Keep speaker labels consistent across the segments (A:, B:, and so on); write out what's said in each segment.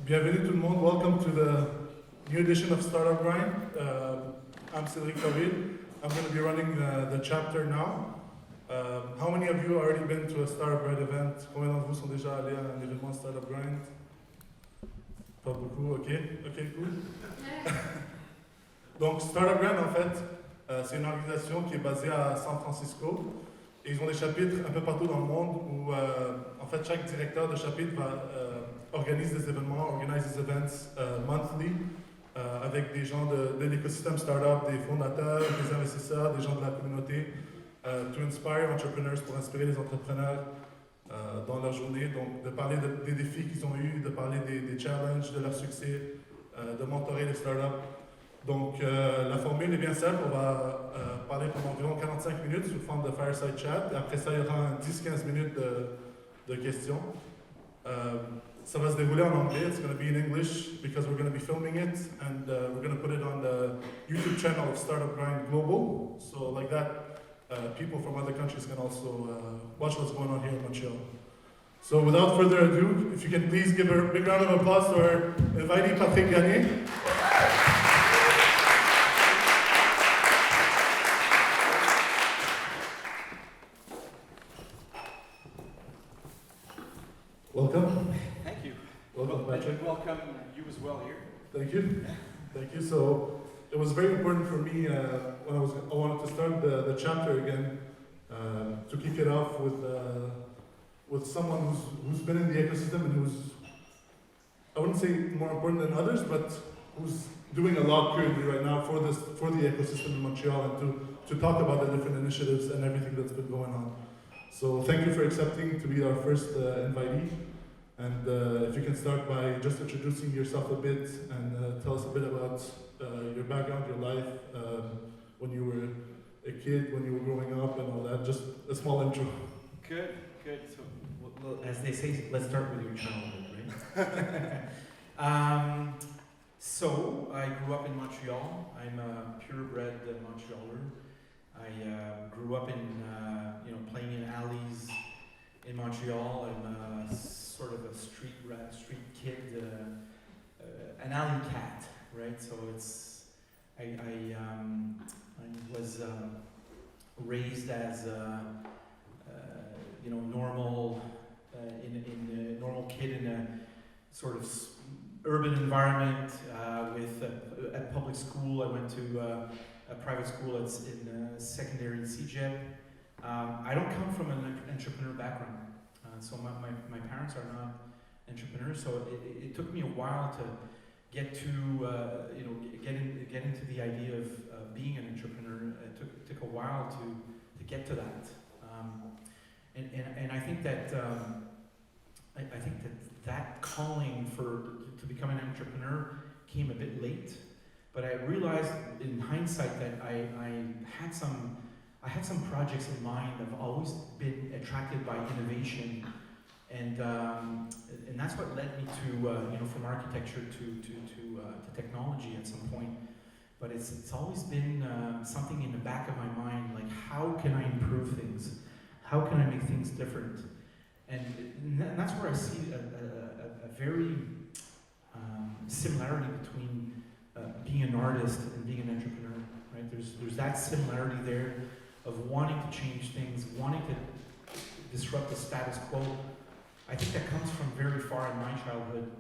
A: Bienvenue tout le monde. Welcome to the new edition of Startup Grind. I'm Cédric Favid. I'm going to be running the chapter now. How many of you have already been to a Startup Grind event? Combien d'entre vous sont déjà allés à un événement Startup Grind? Pas beaucoup, ok, cool. Donc Startup Grind, en fait, c'est une organisation qui est basée à San Francisco. Et ils ont des chapitres un peu partout dans le monde où, en fait, chaque directeur de chapitre organise des événements, organise des events monthly avec des gens de l'écosystème startup, des fondateurs, des investisseurs, des gens de la communauté, to inspire entrepreneurs, pour inspirer les entrepreneurs dans leur journée. Donc, de parler des défis qu'ils ont eus, de parler des challenges, de leur succès, de mentorer les startups. Donc, la formule est bien simple. On va parler pendant environ 45 minutes sous forme de fireside chat. Et après ça, il y aura 10-15 minutes de questions. Ça va se dérouler en anglais. It's going to be in English because we're going to be filming it and we're going to put it on the YouTube channel of Startup Grind Global. So like that, people from other countries can also watch what's going on here in Montreal. So without further ado, if you can please give a big round of applause to our invitee, Patrick Gagné. Welcome.
B: Thank you.
A: Welcome, Patrick.
B: Welcome you as well here.
A: Thank you. Thank you. So it was very important for me when I wanted to start the chapter again to kick it off with someone who's been in the ecosystem and who's, I wouldn't say more important than others, but who's doing a lot currently right now for the ecosystem in Montreal and to talk about the different initiatives and everything that's been going on. So thank you for accepting to be our first invitee. And if you can start by just introducing yourself a bit and tell us a bit about your background, your life, when you were a kid, when you were growing up and all that, just a small intro.
B: Good. So,
C: well, as they say, let's start with your childhood, right? So I grew up in Montreal. I'm a purebred Montrealer. I grew up in, playing in alleys in Montreal. I'm sort of a street kid, an alley cat, right? So I was raised as normal, in a normal kid in a sort of urban environment at public school. I went to a private school in secondary CEGEP. I don't come from an entrepreneur background, so my parents are not entrepreneurs. So it took me a while to get to get into the idea of being an entrepreneur. It took a while to get to that, and I think that that calling to become an entrepreneur came a bit late. But I realized in hindsight that I had some projects in mind. I've always been attracted by innovation, and that's what led me to from architecture to technology at some point. But it's always been something in the back of my mind, like how can I improve things? How can I make things different? And that's where I see a very similarity between being an artist and being an entrepreneur, right? There's that similarity there of wanting to change things, wanting to disrupt the status quo. I think that comes from very far in my childhood,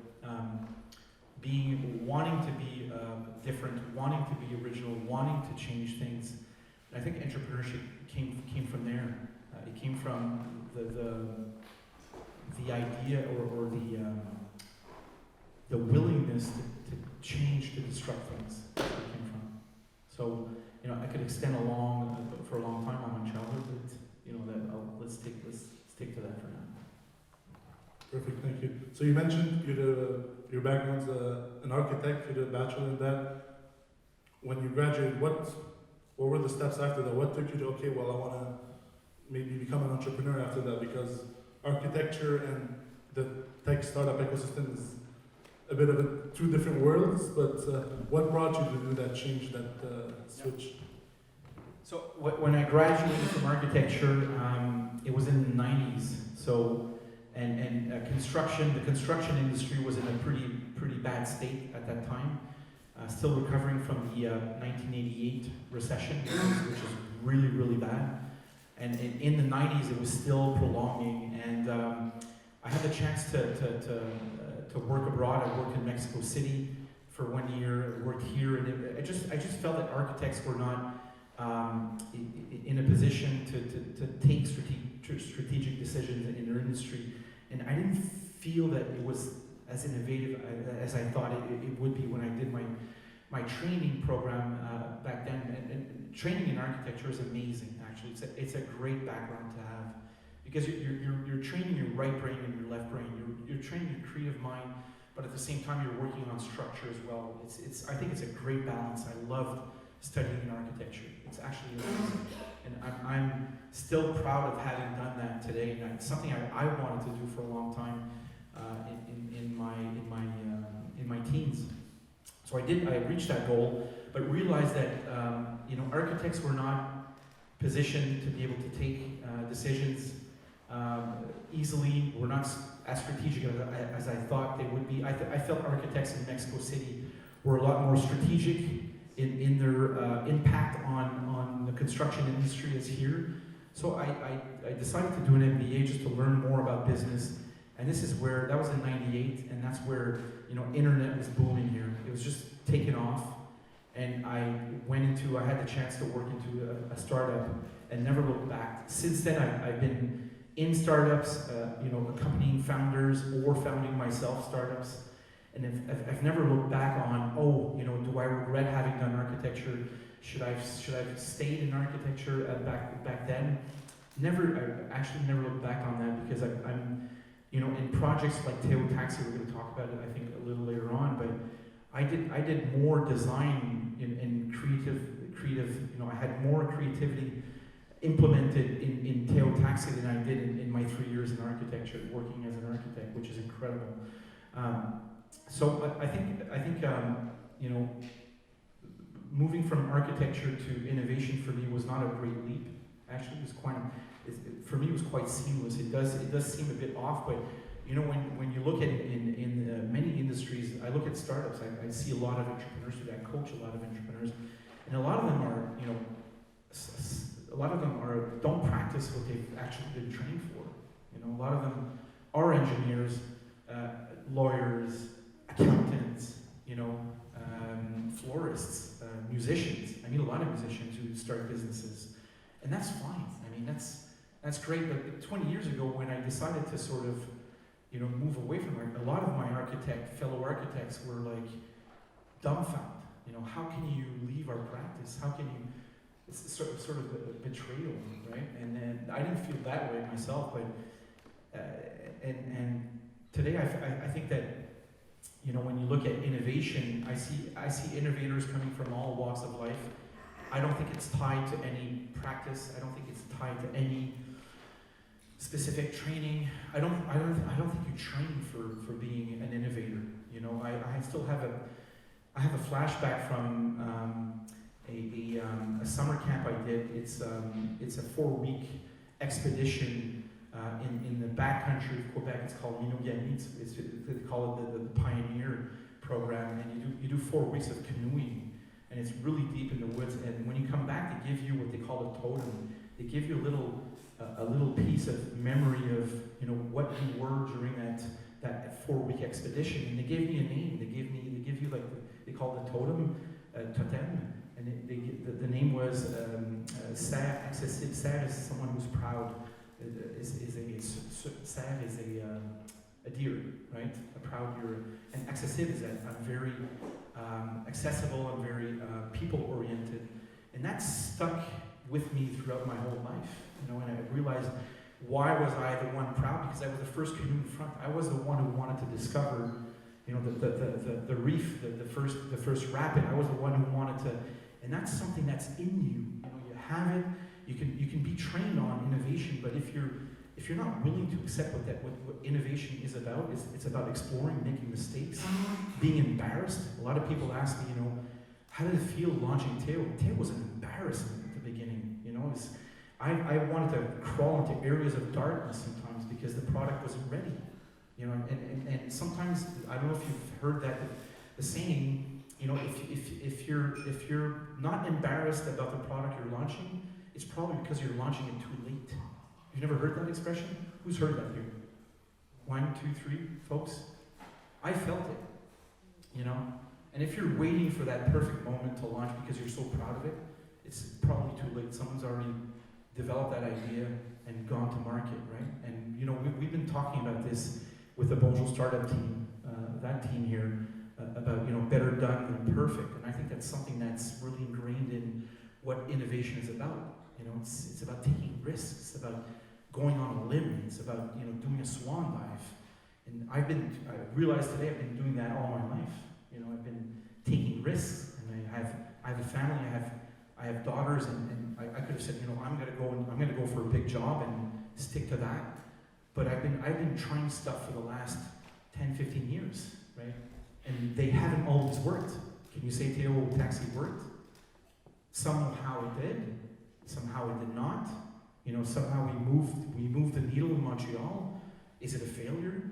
C: wanting to be different, wanting to be original, wanting to change things. And I think entrepreneurship came from there. It came from the idea or the willingness to change, to disrupt things. That's where it came from. So I could extend for a long time on my childhood, but let's stick to that for now.
A: Perfect, thank you. So you mentioned your background's an architect, you did a bachelor in that. When you graduated, what were the steps after that? What took you to, okay, well, I want to maybe become an entrepreneur after that? Because architecture and the tech startup ecosystem is a bit of two different worlds, but what brought you to do that change, that switch?
C: So when I graduated from architecture, it was in the 90s. So, and the construction industry was in a pretty bad state at that time. Still recovering from the 1988 recession, which was really, really bad. And in the 90s, it was still prolonging. And I had the chance to work abroad. I worked in Mexico City for 1 year. I worked here, and I just felt that architects were not in a position to take strategic decisions in their industry. And I didn't feel that it was as innovative as I thought it would be when I did my training program back then. And training in architecture is amazing, actually. It's a great background to have, because you're training your right brain and your left brain. You're training your creative mind, but at the same time you're working on structure as well. I think it's a great balance. I loved studying in architecture. It's actually amazing. And I'm still proud of having done that today. And it's something I wanted to do for a long time in my teens. So I reached that goal, but realized that architects were not positioned to be able to take decisions easily. We're not as strategic as I thought they would be. I felt architects in Mexico City were a lot more strategic in their impact on the construction industry as here. So I decided to do an MBA just to learn more about business. And this is where, that was in 98, and that's where, internet was booming here. It was just taking off. And I had the chance to work into a startup and never looked back. Since then, I've been in startups, accompanying founders or founding myself startups. And I've never looked back on, do I regret having done architecture? Should I have stayed in architecture back then? I actually never looked back on that, because I'm in projects like Teo Taxi, we're going to talk about it, I think, a little later on, but I did more design and creative, I had more creativity implemented in Teo Taxi than I did in my 3 years in architecture, working as an architect, which is incredible. So I think moving from architecture to innovation for me was not a great leap. Actually, for me, it was quite seamless. It does seem a bit off, but when you look at it in many industries, I look at startups. I see a lot of entrepreneurs today. I coach a lot of entrepreneurs, and a lot of them don't practice what they've actually been trained for. A lot of them are engineers, lawyers, accountants, florists, musicians. I mean, a lot of musicians who start businesses, and that's fine. I mean, that's great. But 20 years ago, when I decided to sort of, move away from it, a lot of my fellow architects were like dumbfounded. How can you leave our practice? How can you? It's sort of a betrayal, right? And then I didn't feel that way myself, but and today I think that. When you look at innovation, I see innovators coming from all walks of life. I don't think it's tied to any practice. I don't think it's tied to any specific training. I don't think you train for being an innovator. I still have a flashback from a summer camp I did. It's a 4-week expedition. In the backcountry of Quebec. It's called Gagné. They call it the Pioneer program, and you do 4 weeks of canoeing, and it's really deep in the woods. And when you come back, they give you what they call a totem. They give you a little piece of memory of what you were during that 4-week expedition. And they gave me a name. They give you they call it a totem, and the name was Serre Accessible. Serre is someone who's proud. Serre is a deer, right? A proud deer. And accessible is that I'm very accessible, I'm very people-oriented. And that stuck with me throughout my whole life. And I realized, why was I the one proud? Because I was the first canoe in front. I was the one who wanted to discover, the reef, the first rapid. I was the one who wanted to, and that's something that's in you. You have it. You can be trained on innovation, but if you're not willing to accept what innovation is about, it's about exploring, making mistakes, being embarrassed. A lot of people ask me, how did it feel launching Teo? Teo was an embarrassment at the beginning. I wanted to crawl into areas of darkness sometimes because the product wasn't ready. And sometimes, I don't know if you've heard that the saying, you know, if you're not embarrassed about the product you're launching, it's probably because you're launching it too late. You've never heard that expression? Who's heard that here? 1, 2, 3, folks? I felt it, you know? And if you're waiting for that perfect moment to launch because you're so proud of it, it's probably too late. Someone's already developed that idea and gone to market, right? And you know, we've been talking about this with the Bonjour Startup team, that team here, about, you know, better done than perfect. And I think that's something that's really ingrained in what innovation is about. You know, it's about taking risks, it's about going on a limb, it's about, you know, doing a swan dive. And I realized today I've been doing that all my life. You know, I've been taking risks, and I have a family, I have daughters, and I could have said, you know, I'm gonna go for a big job and stick to that. But I've been trying stuff for the last 10, 15 years, right? And they haven't always worked. Can you say Theo Taxi worked? Somehow it did, somehow it did not. You know, somehow we moved the needle in Montreal. Is it a failure?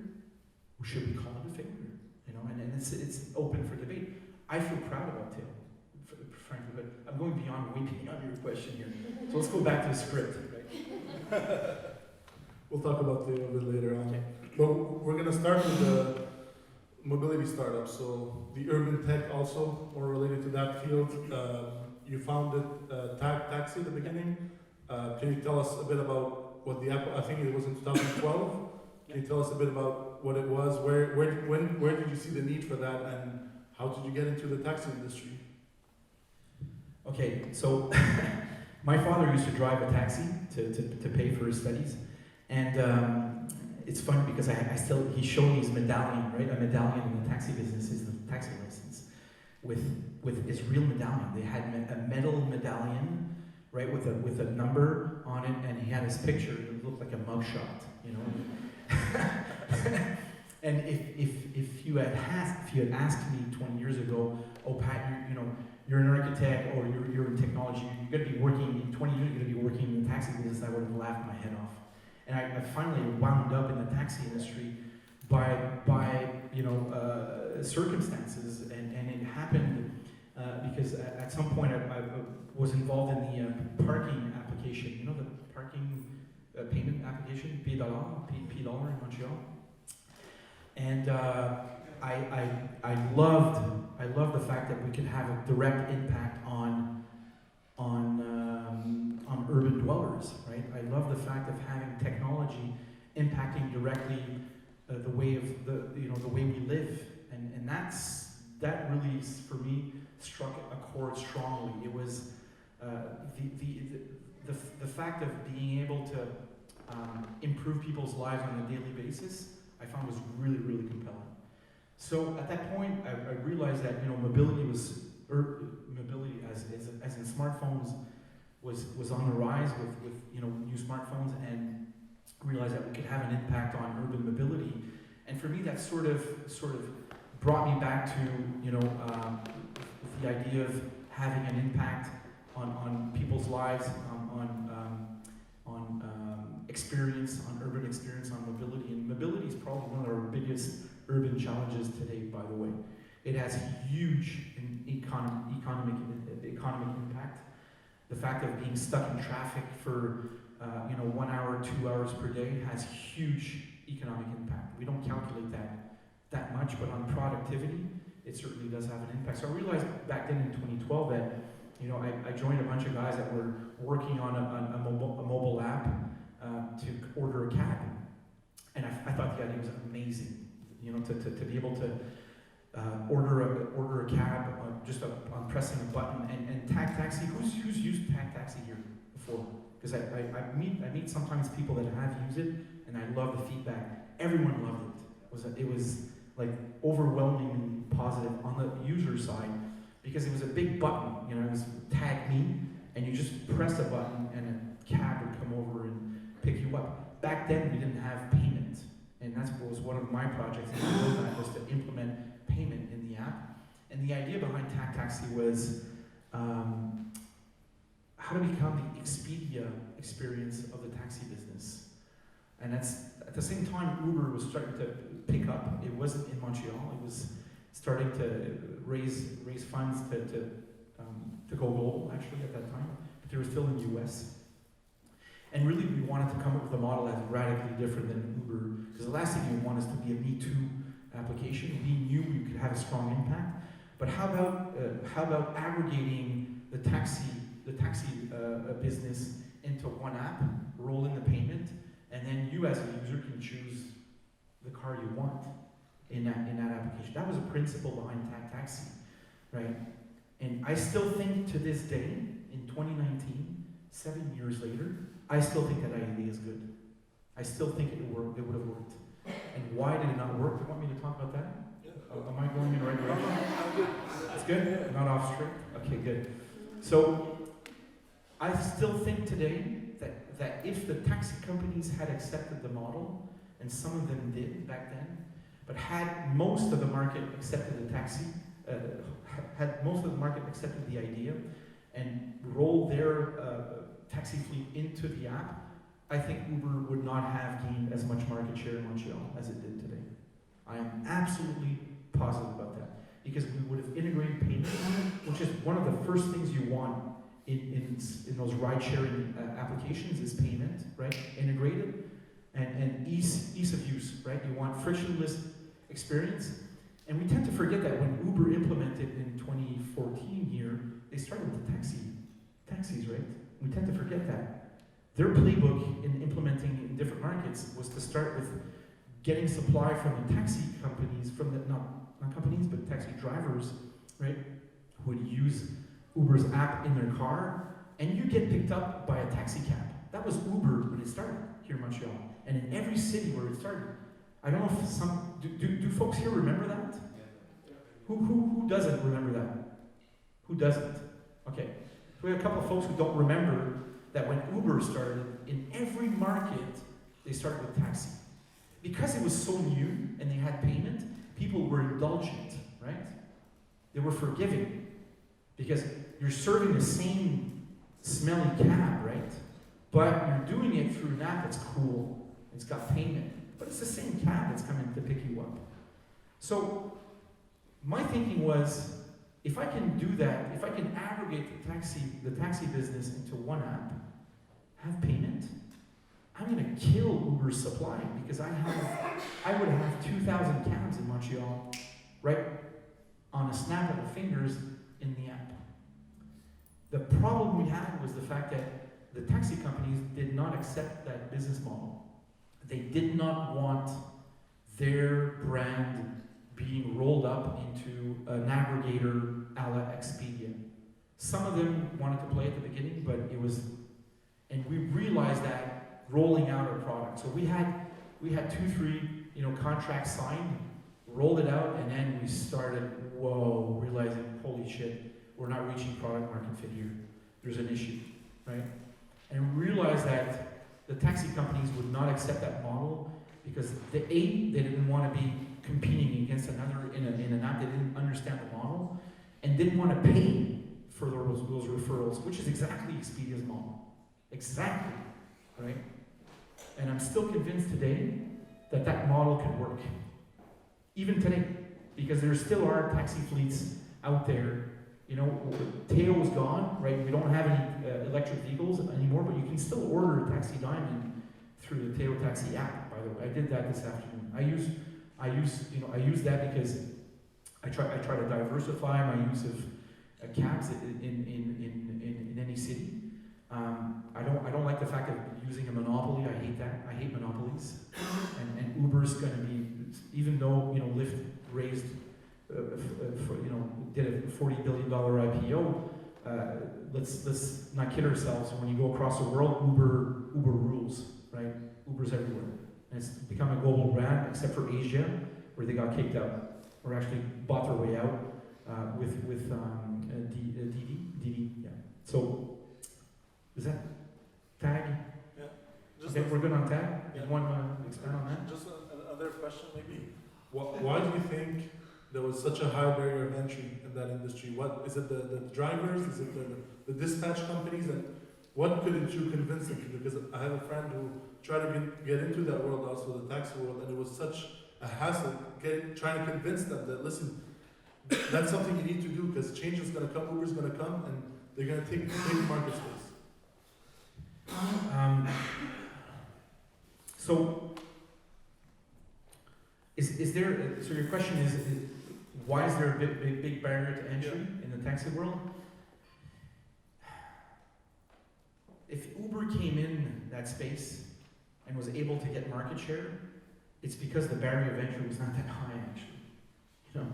C: Or should we call it a failure? You know, and it's open for debate. I feel proud about Theo, frankly, but I'm going way beyond your question here. So let's go back to the script. Right?
A: We'll talk about Theo a bit later on.
C: Okay.
A: But we're going to start with the mobility startups. So the urban tech also, more related to that field. You founded Taxi at the beginning. Can you tell us a bit about what the app, I think it was in 2012. Can you tell us a bit about what it was? Where did you see the need for that, and how did you get into the taxi industry?
C: Okay, so my father used to drive a taxi to pay for his studies, and it's funny because he showed me his medallion, right? A medallion in the taxi business is the taxi license, with his real medallion. They had a metal medallion, right, with a number on it, and he had his picture. It looked like a mugshot, you know. And if you had asked me 20 years ago, oh Pat, you're an architect or you're in technology, you're going to be working in 20 years. You're going to be working in the taxi business. I would have laughed my head off. And I finally wound up in the taxi industry by circumstances, and it happened because at some point I was involved in the parking application. You know, the parking payment application, P dollar in Montreal. And I loved the fact that we could have a direct impact on urban dwellers, right? I love the fact of having technology impacting directly the way we live, and that really, for me, struck a chord strongly. It was the fact of being able to improve people's lives on a daily basis, I found was really, really compelling. So at that point, I realized that mobility as in smartphones was on the rise with new smartphones, and realized that we could have an impact on urban mobility. And for me, that sort of brought me back to the idea of having an impact on people's lives, on experience, on urban experience, on mobility. And mobility is probably one of our biggest urban challenges today, by the way. It has huge economic impact. The fact of being stuck in traffic for 1 hour, 2 hours per day has huge economic impact. We don't calculate that much, but on productivity, it certainly does have an impact. So I realized back then in 2012 that I joined a bunch of guys that were working on a mobile app to order a cab, and I thought the idea was amazing. To be able to order a cab just on pressing a button, and Tag Taxi. Who's used Tag Taxi here before? Because I meet sometimes people that have used it, and I love the feedback. Everyone loved it. It was like overwhelmingly positive on the user side, because it was a big button. It was tag me, and you just press a button, and a cab would come over and pick you up. Back then, we didn't have payment, and that was one of my projects. And was to implement payment in the app. And the idea behind Tag Taxi was how to become the Expedia experience of the taxi business. And that's at the same time Uber was starting to pick up. It wasn't in Montreal. starting to raise funds to go global, actually, at that time. But they were still in the US. And really, we wanted to come up with a model that's radically different than Uber, because the last thing you want is to be a Me Too application. We knew we could have a strong impact. But how about aggregating the taxi business into one app, roll in the payment, and then you as a user can choose the car you want in that application. That was a principle behind taxi, right? And I still think to this day, in 2019, 7 years later, I still think that idea is good. I still think it would have worked. And why did it not work? Do you want me to talk about that? Am I going in the right direction? It's good? Not off script? Okay, good. So, I still think today that if the taxi companies had accepted the model, and some of them did back then, but had most of the market accepted the had most of the market accepted the idea, and rolled their taxi fleet into the app, I think Uber would not have gained as much market share in Montreal as it did today. I am absolutely positive about that. Because we would have integrated payment, which is one of the first things you want in those ride-sharing applications is payment, right? Integrated, and ease of use, right? You want frictionless experience. And we tend to forget that when Uber implemented in 2014 here, they started with the taxis, right? We tend to forget that. Their playbook in implementing in different markets was to start with getting supply from the taxi companies, not companies, but taxi drivers, right, who would use Uber's app in their car, and you get picked up by a taxi cab. That was Uber when it started here in Montreal, and in every city where it started. I don't know if do folks here remember that? Who doesn't remember that? Who doesn't? Okay, we have a couple of folks who don't remember that when Uber started, in every market, they started with taxi. Because it was so new and they had payment, people were indulgent, right? They were forgiving. Because you're serving the same smelly cab, right? But you're doing it through an app that's cool. It's got payment. But it's the same cab that's coming to pick you up. So my thinking was, if I can do that, if I can aggregate the taxi business into one app, have payment, I'm going to kill Uber's supply because I would have 2,000 cabs in Montreal, right, on a snap of the fingers in the app. The problem we had was the fact that the taxi companies did not accept that business model. They did not want their brand being rolled up into an aggregator a la Expedia. Some of them wanted to play at the beginning, but it was, and we realized that rolling out our product. So we had 2-3 contracts signed, rolled it out, and then we started realizing, holy shit, we're not reaching product market fit here. There's an issue, right? And we realized that the taxi companies would not accept that model because they didn't want to be competing against another in an app. They didn't understand the model and didn't want to pay for those referrals, which is exactly Expedia's model. Exactly, right? And I'm still convinced today that that model can work. Even today, because there still are taxi fleets out there. Teo's gone, right? We don't have any electric vehicles anymore, but you can still order a Taxi Diamond through the Teo Taxi app, by the way. I did that this afternoon. I use that because I try to diversify my use of cabs in any city. I don't like the fact of using a monopoly. I hate that. I hate monopolies. And Uber's going to be, even though Lyft raised, did a $40 billion IPO. Let's not kid ourselves. When you go across the world, Uber rules, right? Uber's everywhere, and it's become a global brand, except for Asia, where they got kicked out, or actually bought their way out with Didi. Yeah. So. Is that tag?
A: Yeah.
C: Okay, we're good on tag?
A: Yeah.
C: You want to expand on that?
A: Just another question maybe. Why do you think there was such a high barrier of entry in that industry? What is it, the drivers? Is it the dispatch companies? And what couldn't you convince them to? Because I have a friend who tried to get into that world also, the taxi world, and it was such a hassle trying to convince them that, listen, That's something you need to do because change is going to come, Uber's going to come, and they're going to take market space.
C: So, is there? So your question is why is there a big barrier to entry in the taxi world? If Uber came in that space and was able to get market share, it's because the barrier of entry was not that high, actually. You know,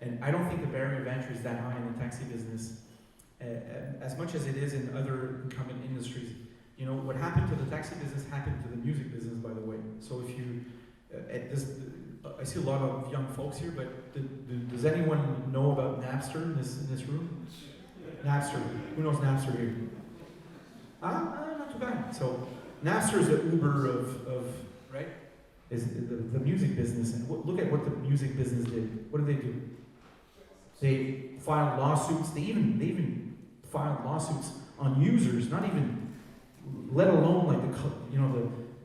C: and I don't think the barrier of entry is that high in the taxi business, as much as it is in other incumbent industries. You know, what happened to the taxi business happened to the music business, by the way. So if you, I see a lot of young folks here, but does anyone know about Napster in this room? Napster. Who knows Napster here? Not too bad. So Napster is the Uber of right? Is the music business. And look at what the music business did. What did they do? They filed lawsuits. They even filed lawsuits on users, not even, let alone like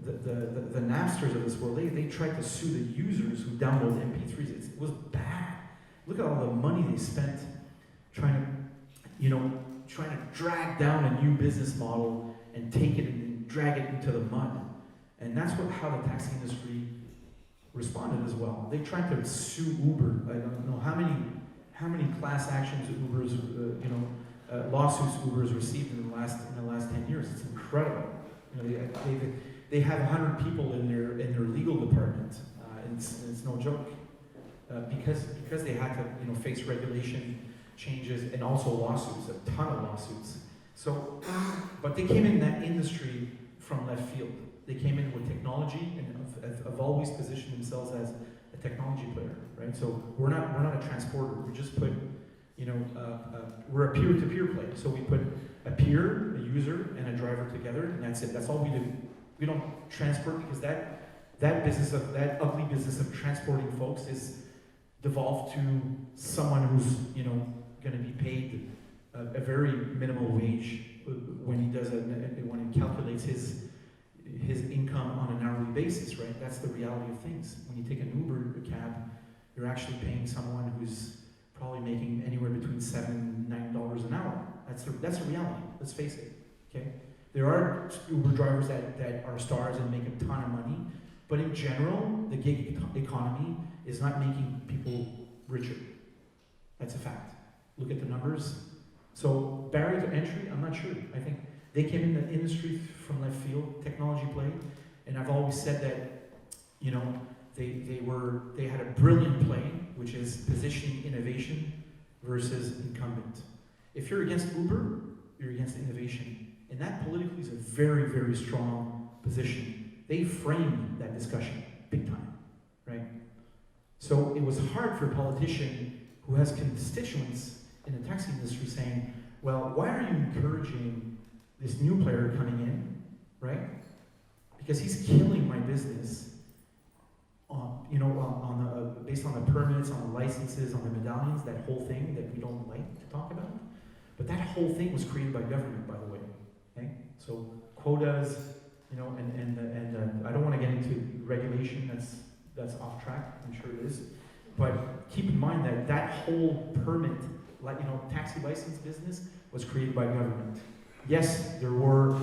C: the Napsters of this world. They tried to sue the users who download MP3s. It was bad. Look at all the money they spent trying to drag down a new business model and take it and drag it into the mud. And that's how the taxi industry responded as well. They tried to sue Uber. I don't know how many class actions Uber's, lawsuits Uber's received in the last 10 years. It's incredible. You know, they have 100 people in their legal department. And it's no joke because they had to face regulation changes and also lawsuits, a ton of lawsuits. So, but they came in that industry from left field. They came in with technology and have always positioned themselves as a technology player, right? So we're not a transporter. We just put, we're a peer-to-peer play. So we put a peer, a user, and a driver together, and that's it. That's all we do. We don't transport because that ugly business of transporting folks is devolved to someone who's going to be paid a very minimal wage when he calculates his income on an hourly basis, right? That's the reality of things. When you take an Uber cab, you're actually paying someone who's probably making anywhere between $7 and $9 an hour. That's a reality. Let's face it. Okay, there are Uber drivers that are stars and make a ton of money, but in general, the gig economy is not making people richer. That's a fact. Look at the numbers. So barrier to entry, I'm not sure. I think they came in the industry from left field, technology play, and I've always said that, they had a brilliant play, which is positioning innovation versus incumbent. If you're against Uber, you're against innovation. And that politically is a very, very strong position. They framed that discussion big time, right? So it was hard for a politician who has constituents in the taxi industry saying, well, why are you encouraging this new player coming in, right? Because he's killing my business based on the permits, on the licenses, on the medallions, that whole thing that we don't like to talk about. But that whole thing was created by government, by the way. Okay? So quotas, and I don't want to get into regulation. That's off track. I'm sure it is. But keep in mind that whole permit, taxi license business was created by government. Yes, there was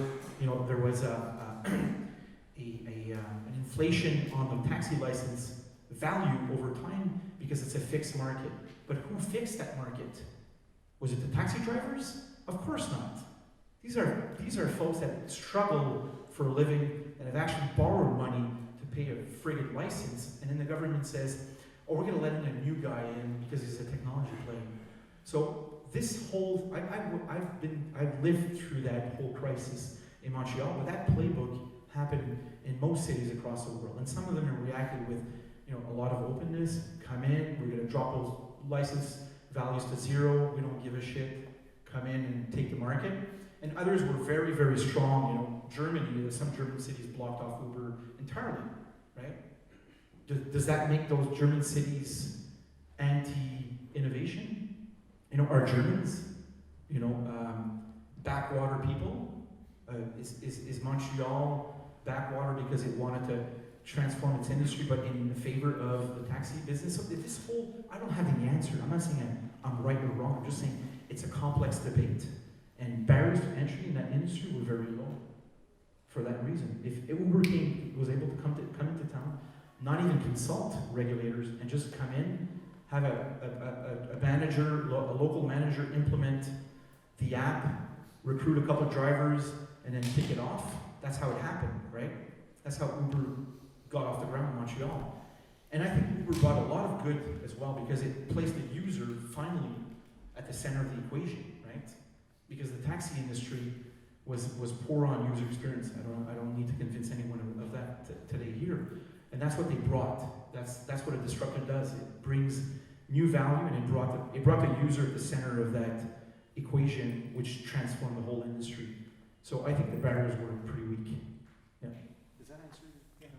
C: an inflation on the taxi license value over time because it's a fixed market. But who fixed that market? Was it the taxi drivers? Of course not. These are folks that struggle for a living and have actually borrowed money to pay a friggin' license, and then the government says, "Oh, we're going to let in a new guy in because he's a technology play." So this whole, I've lived through that whole crisis in Montreal, but that playbook happened in most cities across the world, and some of them have reacted with, a lot of openness. Come in, we're going to drop those license values to zero. We don't give a shit. Come in and take the market. And others were very, very strong. Germany, some German cities blocked off Uber entirely, right? Does that make those German cities anti-innovation? Are Germans, backwater people? Is Montreal backwater because it wanted to transform its industry, but in favor of the taxi business? So this whole, I don't have the answer. I'm not saying right or wrong. I'm just saying it's a complex debate. And barriers to entry in that industry were very low for that reason. If Uber was able to come into town, not even consult regulators and just come in, have a manager, a local manager implement the app, recruit a couple of drivers, and then kick it off. That's how it happened, right? That's how Uber got off the ground in Montreal. And I think Uber brought a lot of good as well because it placed the user finally at the center of the equation, right? Because the taxi industry was poor on user experience. I don't need to convince anyone of that today here. And that's what they brought. That's what a disruptor does. It brings new value, and it brought the user at the center of that equation, which transformed the whole industry. So I think the barriers were pretty weak. Yeah.
B: Does that answer you?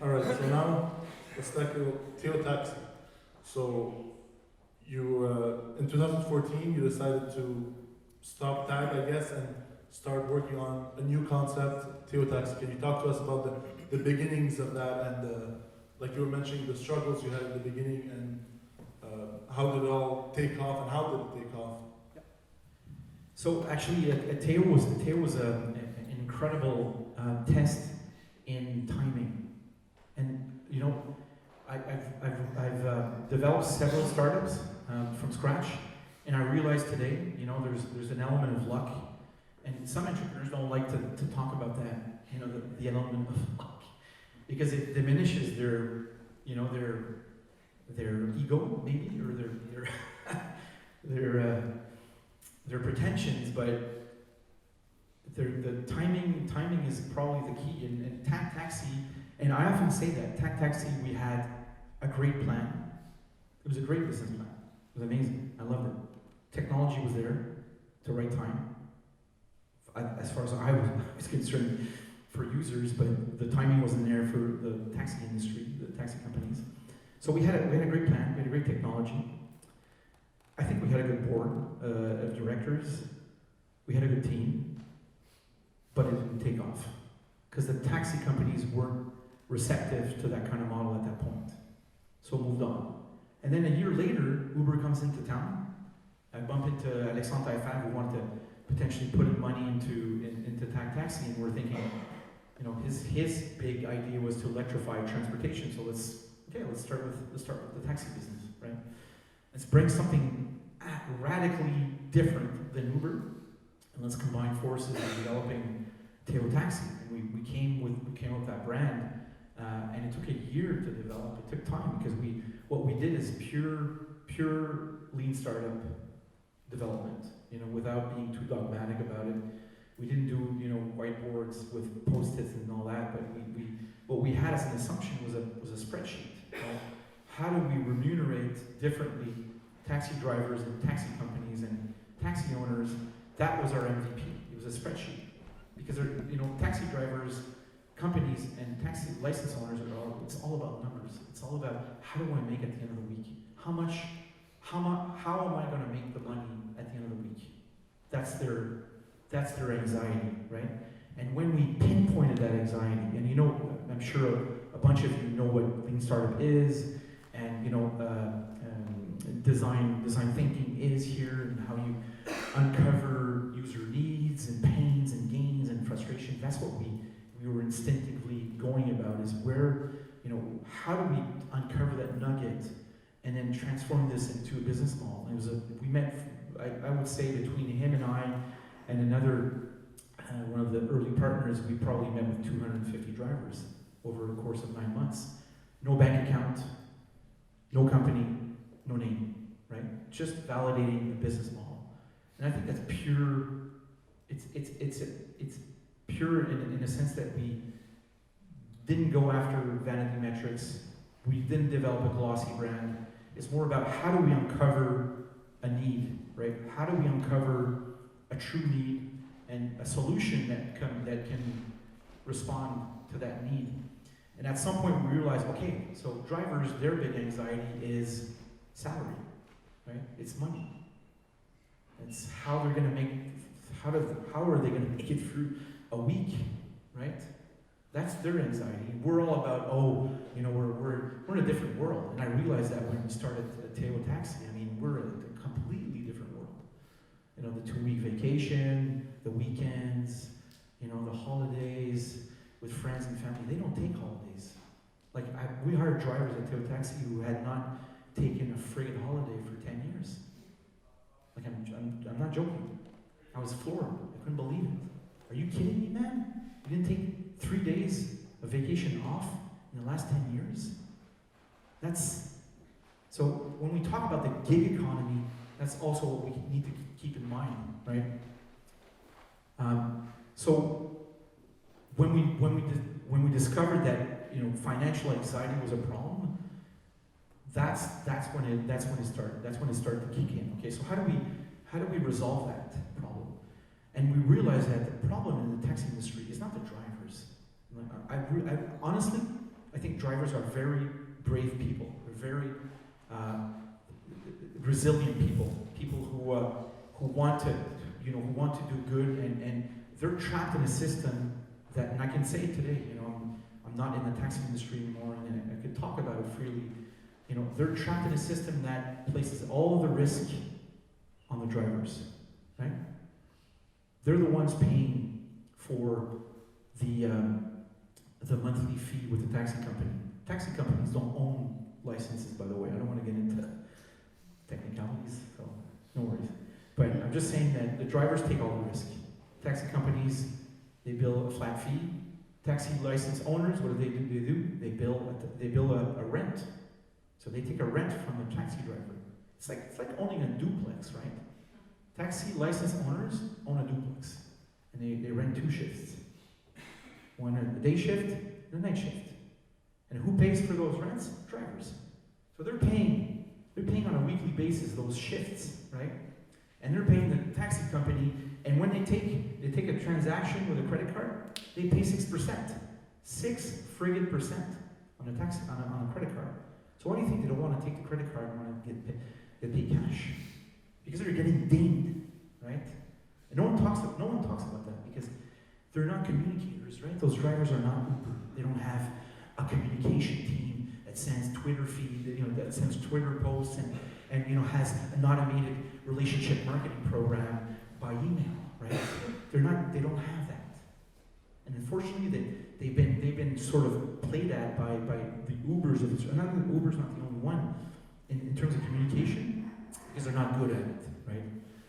A: All right, so now let's tackle Theo Taxi. So you, in 2014, you decided to stop Tag, I guess, and start working on a new concept, Theo Taxi. Can you talk to us about the beginnings of that and like you were mentioning, the struggles you had at the beginning and how did it all take off and how did it take off?
C: So actually, Theo was an incredible test in timing, and you know, I've developed several startups from scratch, and I realize today, you know, there's an element of luck, and some entrepreneurs don't like to talk about that, you know, the element of luck, because it diminishes their, you know, their ego maybe, or their pretensions, but the timing is probably the key. And Taxi, and I often say that Taxi, we had a great plan. It was a great business plan. It was amazing. I loved it. Technology was there at the right time. As far as I was concerned, for users, but the timing wasn't there for the taxi industry, the taxi companies. So we had a great plan. We had a great technology. I think we had a good board of directors. We had a good team, but it didn't take off because the taxi companies weren't receptive to that kind of model at that point. So moved on. And then a year later, Uber comes into town. I bump into Alexandre Taillefer, who wanted to potentially put money into Taxi, and we're thinking, you know, his big idea was to electrify transportation. So let's start with the taxi business, right? Let's bring something radically different than Uber, and let's combine forces in developing Theo Taxi. And we came with that brand, and it took a year to develop. It took time because what we did is pure lean startup development. You know, without being too dogmatic about it. We didn't do, you know, whiteboards with post-its and all that, but what we had as an assumption was a spreadsheet. Right? How do we remunerate differently taxi drivers and taxi companies and taxi owners? That was our MVP. It was a spreadsheet. Because you know, taxi drivers, companies, and taxi license owners it's all about numbers. It's all about how do I make at the end of the week? How am I going to make the money at the end of the week? That's their anxiety, right? And when we pinpointed that anxiety, and you know, I'm sure a bunch of you know what Lean Startup is, and you know, design thinking is here, and how you uncover user needs and pains and gains and frustration. That's what we were instinctively going about, is where, you know, how do we uncover that nugget and then transform this into a business model. We met, I would say, between him and I and another, one of the early partners, we probably met with 250 drivers over the course of 9 months. No bank account, no company, no name, right? Just validating the business model. And I think that's pure, it's pure in a sense that we didn't go after vanity metrics. We didn't develop a glossy brand. It's more about how do we uncover a need, right? How do we uncover a true need and a solution that can respond to that need? And at some point we realized, okay, so drivers, their big anxiety is salary, right? It's money. It's how they're going to make, how are they going to make it through a week, right? That's their anxiety. We're all about, oh, you know, we're in a different world. And I realized that when we started Teo Taxi. I mean, we're in a completely different world. You know, the 2-week vacation, the weekends, you know, the holidays with friends and family. They don't take holidays. Like, we hired drivers at Teo Taxi who had not taken a friggin' holiday for 10 years. Like, I'm not joking. I was floored. I couldn't believe it. Are you kidding me, man? You didn't take 3 days of vacation off in the last 10 years? So when we talk about the gig economy, that's also what we need to keep in mind, right? So when we discovered that, you know, financial anxiety was a problem, that's when it started to kick in. Okay, so how do we resolve that problem? And we realized that the problem in the taxi industry is not the drivers. Honestly, I think drivers are very brave people. They're very resilient people who want to do good, and they're trapped in a system that, and I can say it today, you know, I'm not in the taxi industry anymore, and I could talk about it freely. You know, they're trapped in a system that places all the risk on the drivers, right? They're the ones paying for the monthly fee with the taxi company. Taxi companies don't own licenses, by the way. I don't want to get into technicalities, so no worries. But I'm just saying that the drivers take all the risk. Taxi companies, they bill a flat fee. Taxi license owners, what do? They bill a rent. So they take a rent from the taxi driver. It's like owning a duplex, right? Taxi license owners own a duplex, and they rent 2 shifts. One a day shift and a night shift. And who pays for those rents? Drivers. So they're paying on a weekly basis those shifts, right? And they're paying the taxi company, and when they take a transaction with a credit card, they pay 6%. 6 friggin' percent on a credit card. So why do you think they don't want to take the credit card and want to get paid cash? Because they're getting dinged, right? And no one talks about that because they're not communicators, right? Those drivers are not Uber. They don't have a communication team that sends Twitter feed, you know, that sends Twitter posts and you know, has an automated relationship marketing program by email, right? They don't have that. And unfortunately, they've been sort of played at by the Ubers of this. Not that Uber's not the only one in terms of communication, because they're not good at it, right?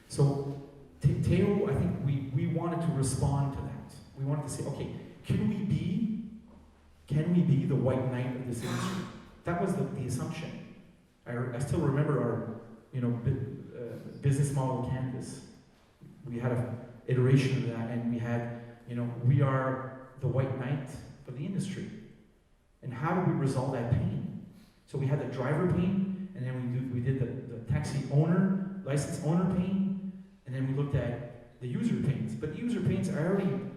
C: So Teo, I think we wanted to respond to that. We wanted to say, okay, can we be the white knight of this industry? That was the assumption. I still remember our, you know, business model canvas. We had an iteration of that, and we had, you know, we are the white knight of the industry. And how do we resolve that pain? So we had the driver pain, and then we did the taxi owner, license owner pain, and then we looked at the user pains. But the user pains,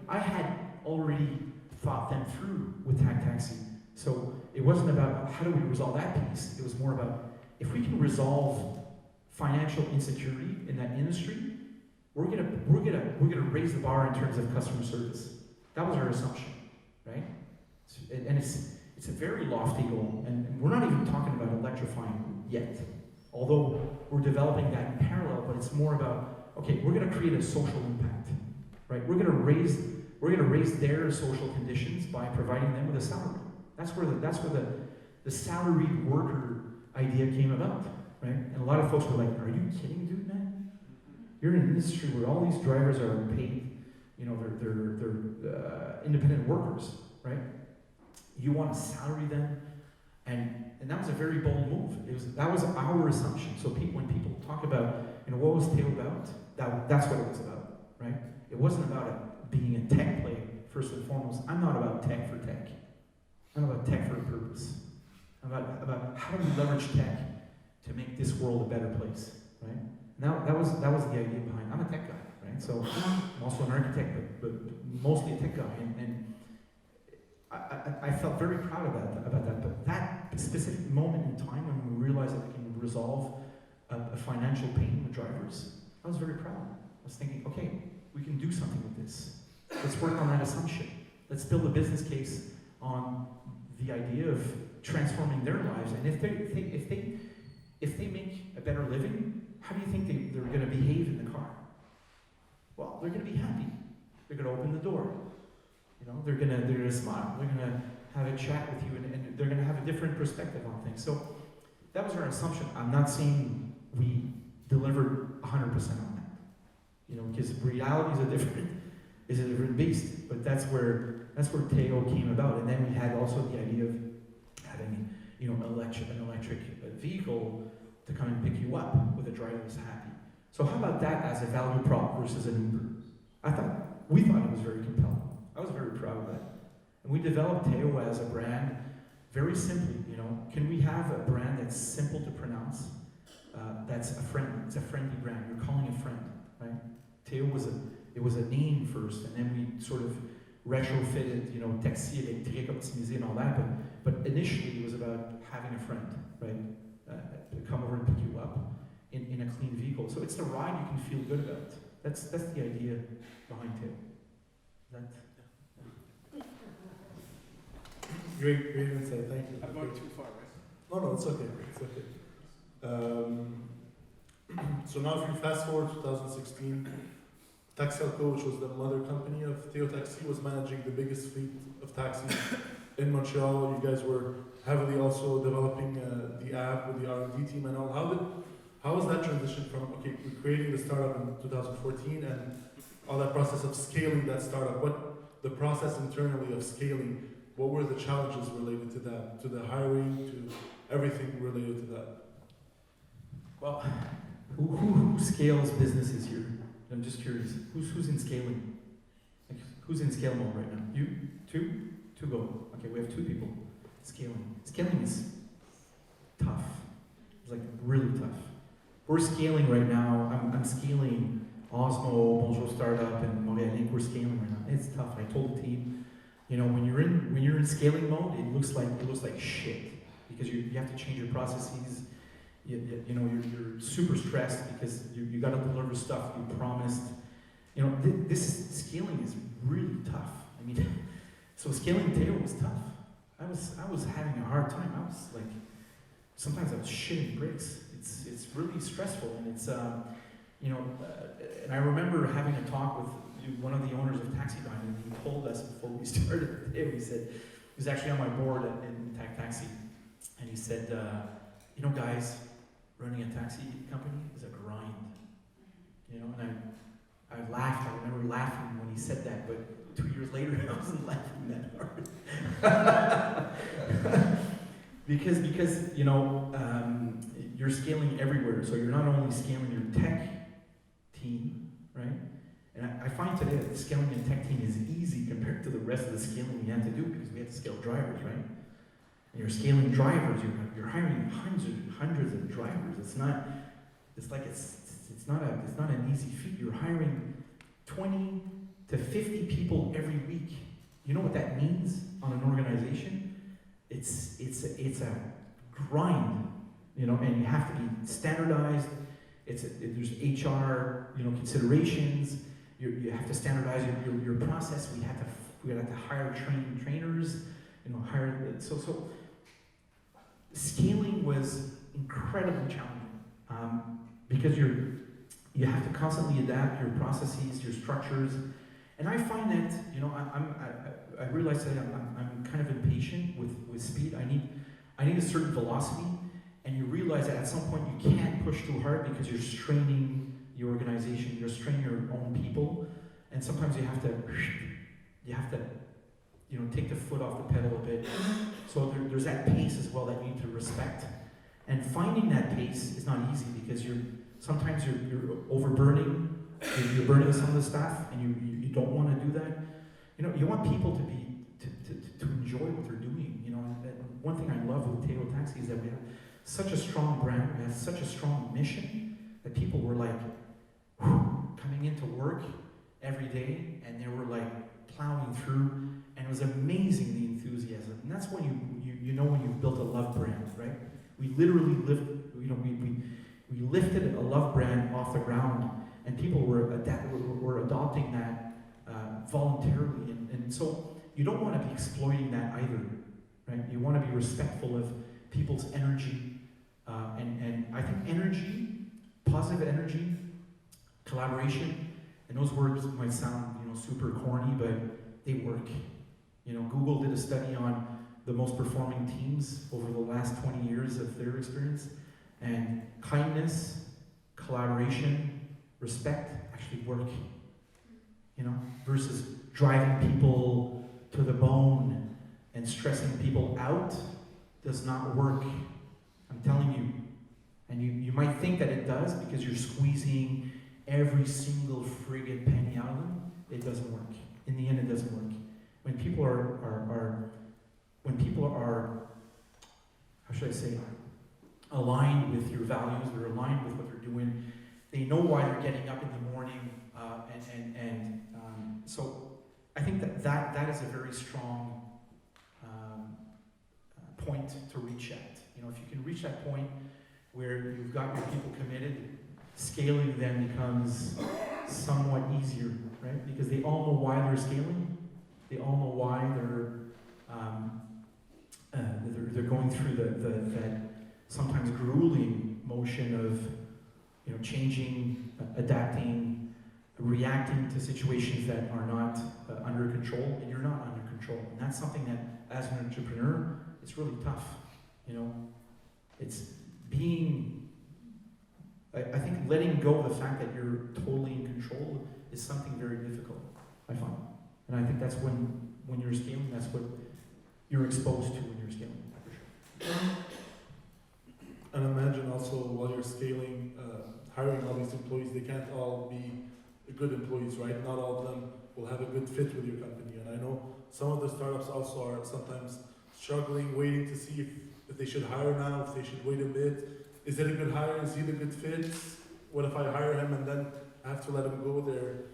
C: I had already thought them through with Tag Taxi. So it wasn't about how do we resolve that piece. It was more about if we can resolve financial insecurity in that industry, we're gonna raise the bar in terms of customer service. That was our assumption, right? And it's a very lofty goal, and we're not even talking about electrifying yet. Although we're developing that in parallel, but it's more about, okay, we're gonna create a social impact, right? We're gonna raise their social conditions by providing them with a salary. That's where the salaried worker idea came about, right? And a lot of folks were like, "Are you kidding, dude, man? You're in an industry where all these drivers are paid, you know, they're independent workers, right? You want to salary them?" And that was a very bold move. That was our assumption. So when people talk about, you know, what was Teo about, that's what it was about, right? It wasn't about being a tech play first and foremost. I'm not about tech for tech. I'm about tech for a purpose. I'm about how do we leverage tech to make this world a better place, right? Now that was the idea behind. I'm a tech guy, right? So I'm also an architect, but mostly a tech guy, and I felt very proud about that. But that specific moment in time when we realized that we can resolve a financial pain with drivers, I was very proud. I was thinking, okay, we can do something with this. Let's work on that assumption. Let's build a business case on the idea of transforming their lives. And if they make a better living, how do you think they're going to behave in the car? Well, they're going to be happy. They're going to open the door. You know, they're going to smile. They're going to have a chat with you, and they're going to have a different perspective on things. So that was our assumption. I'm not saying we delivered 100% on that, you know, because reality is a different beast. But that's where Teo came about, and then we had also the idea of having, you know, an electric vehicle to come and pick you up with a driver who's happy. So how about that as a value prop versus an Uber? We thought it was very compelling. I was very proud of that. And we developed Teo as a brand very simply, you know. Can we have a brand that's simple to pronounce? That's a friend. It's a friendly brand. You're calling a friend, right? Teo was a name first, and then we sort of retrofitted, you know, taxi électrique optimisé and all that. But initially, it was about having a friend, right? To come over and pick you up in a clean vehicle. So it's the ride you can feel good about. That's the idea behind Teo.
A: Great insight. Thank you.
B: I'm going too far, right?
A: No, it's okay. It's okay. So now, if you fast forward to 2016, Taxelco, which was the mother company of Teo Taxi, was managing the biggest fleet of taxis in Montreal. You guys were heavily also developing the app with the R&D team and all. How was that transition from creating the startup in 2014 and all that process of scaling that startup? What the process internally of scaling? What were the challenges related to that, to the hiring, to everything related to that?
C: Well, who scales businesses here? I'm just curious. Who's in scaling? Like, who's in scale mode right now? You? Two go. Okay, we have 2 people. Scaling. Scaling is tough. It's like really tough. We're scaling right now. I'm scaling Osmo, Bonjour Startup, and Montreal Inc. We're scaling right now. It's tough. I told the team, you know, when you're in scaling mode, it looks like shit because you have to change your processes. You know, you're super stressed because you got to deliver stuff you promised. You know, scaling is really tough. I mean, so scaling Teo was tough. I was having a hard time. I was like, sometimes I was shitting bricks. It's really stressful, and it's you know, and I remember having a talk with one of the owners of Taxi Diamond, and he told us before we started Teo, he said, he was actually on my board in Taxi, and he said, you know, guys, running a taxi company is a grind, you know, and I laughed. I remember laughing when he said that, but 2 years later, I wasn't laughing that hard. because you know, you're scaling everywhere. So you're not only scaling your tech team, right? And I find today that scaling a tech team is easy compared to the rest of the scaling we had to do because we had to scale drivers, right? And you're scaling drivers, you're hiring hundreds of drivers. It's not an easy feat. You're hiring 20 to 50 people every week. You know what that means on an organization? It's a grind, you know, and you have to be standardized. There's HR, you know, considerations. You have to standardize your process. We had to hire trainers, you know, so scaling was incredibly challenging because you have to constantly adapt your processes, your structures, and I find that, you know, I realize that I'm kind of impatient with speed. I need a certain velocity, and you realize that at some point you can't push too hard because you're straining your organization, you're straining your own people, and sometimes you have to, you know, take the foot off the pedal a bit. So there's that pace as well that you need to respect. And finding that pace is not easy because sometimes you're overburning, you're burning some of the staff, and you don't want to do that. You know, you want people to enjoy what they're doing. You know, and one thing I love with Teo Taxi is that we have such a strong brand, we have such a strong mission that people were like coming into work every day, and they were like plowing through, and it was amazing the enthusiasm. And that's when you know when you've built a love brand, right? We literally we lifted a love brand off the ground, and people were adopting that voluntarily. And so, you don't want to be exploiting that either, right? You want to be respectful of people's energy, and I think energy, positive energy, collaboration, and those words might sound, super corny, but they work. Google did a study on the most performing teams over the last 20 years of their experience, and kindness, collaboration, respect actually work, versus driving people to the bone and stressing people out does not work. I'm telling you. And you might think that it does because you're squeezing every single friggin' penny out of them. It doesn't work. In the end, it doesn't work. When people are how should I say, aligned with your values, they're aligned with what they're doing, they know why they're getting up in the morning, so I think that is a very strong point to reach at. If you can reach that point where you've got your people committed, scaling them becomes somewhat easier, right? Because they all know why they're scaling. They all know why they're going through that sometimes grueling motion of changing, adapting, reacting to situations that are not under control, and you're not under control. And that's something that, as an entrepreneur, it's really tough. It's being, I think letting go of the fact that you're totally in control is something very difficult, I find. And I think that's when you're scaling, that's what you're exposed to when you're scaling, for sure.
A: And imagine also while you're scaling, hiring all these employees, they can't all be good employees, right? Not all of them will have a good fit with your company. And I know some of the startups also are sometimes struggling, waiting to see if they should hire now, if they should wait a bit. Is it a good hire? Is he the good fit? What if I hire him and then I have to let him go there?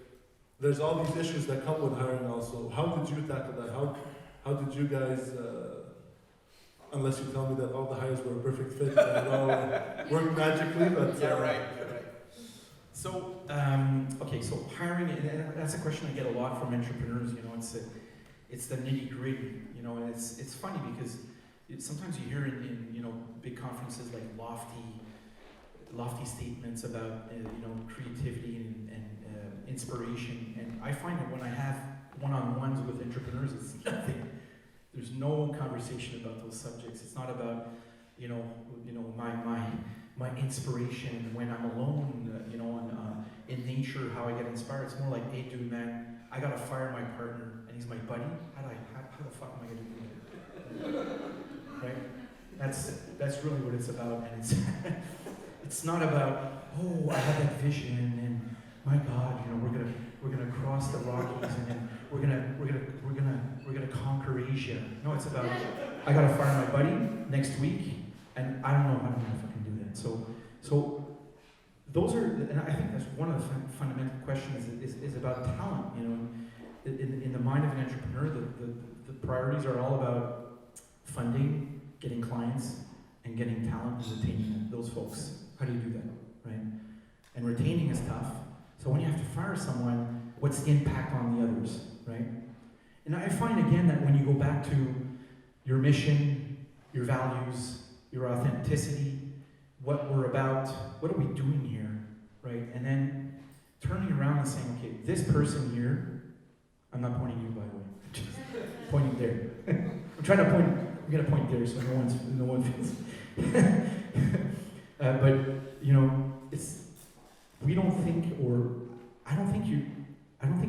A: There's all these issues that come with hiring also. How did you tackle that? How did you guys, unless you tell me that all the hires were a perfect fit and it all worked magically, but...
C: Yeah, right. So, so hiring, and that's a question I get a lot from entrepreneurs, it's the nitty gritty, and it's funny because sometimes you hear in big conferences like lofty statements about, creativity and inspiration, and I find that when I have one-on-ones with entrepreneurs, it's nothing. There's no conversation about those subjects. It's not about, my inspiration when I'm alone, in nature, how I get inspired. It's more like, hey, dude, man, I gotta fire my partner, and he's my buddy. How the fuck am I gonna do that? Right? That's really what it's about, and it's not about, oh, I have that vision, and my God, we're gonna cross the Rockies, and then we're gonna conquer Asia. No, it's about, I gotta fire my buddy next week, and I don't know how I'm gonna fucking do that. So those are, and I think that's one of the fundamental questions is about talent. In the mind of an entrepreneur, the priorities are all about funding, getting clients, and getting talent and retaining those folks. How do you do that, right? And retaining is tough. So when you have to fire someone, what's the impact on the others, right? And I find again that when you go back to your mission, your values, your authenticity, what we're about, what are we doing here, right? And then turning around and saying, okay, this person here, I'm not pointing you, by the way, just pointing there. I'm trying to point, I'm gonna point there so no one feels. But it's, we don't think, or I don't think you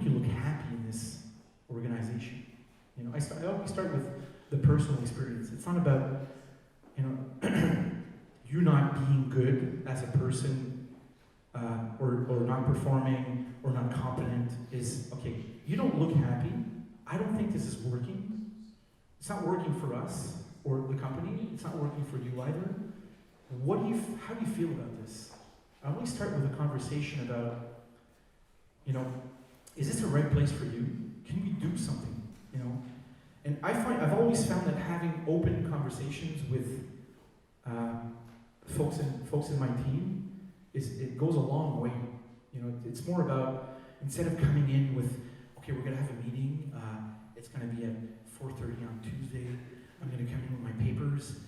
C: look happy in this organization. I always start with the personal experience. It's not about, you not being good as a person, or not performing, or not competent is, okay, you don't look happy. I don't think this is working. It's not working for us or the company. It's not working for you either. How do you feel about this? I always start with a conversation about, is this the right place for you? Can we do something? And I've always found that having open conversations with folks in my team it goes a long way. It's more about, instead of coming in with, okay, we're gonna have a meeting. it's going to be at 4:30 on Tuesday. I'm going to come in with my papers.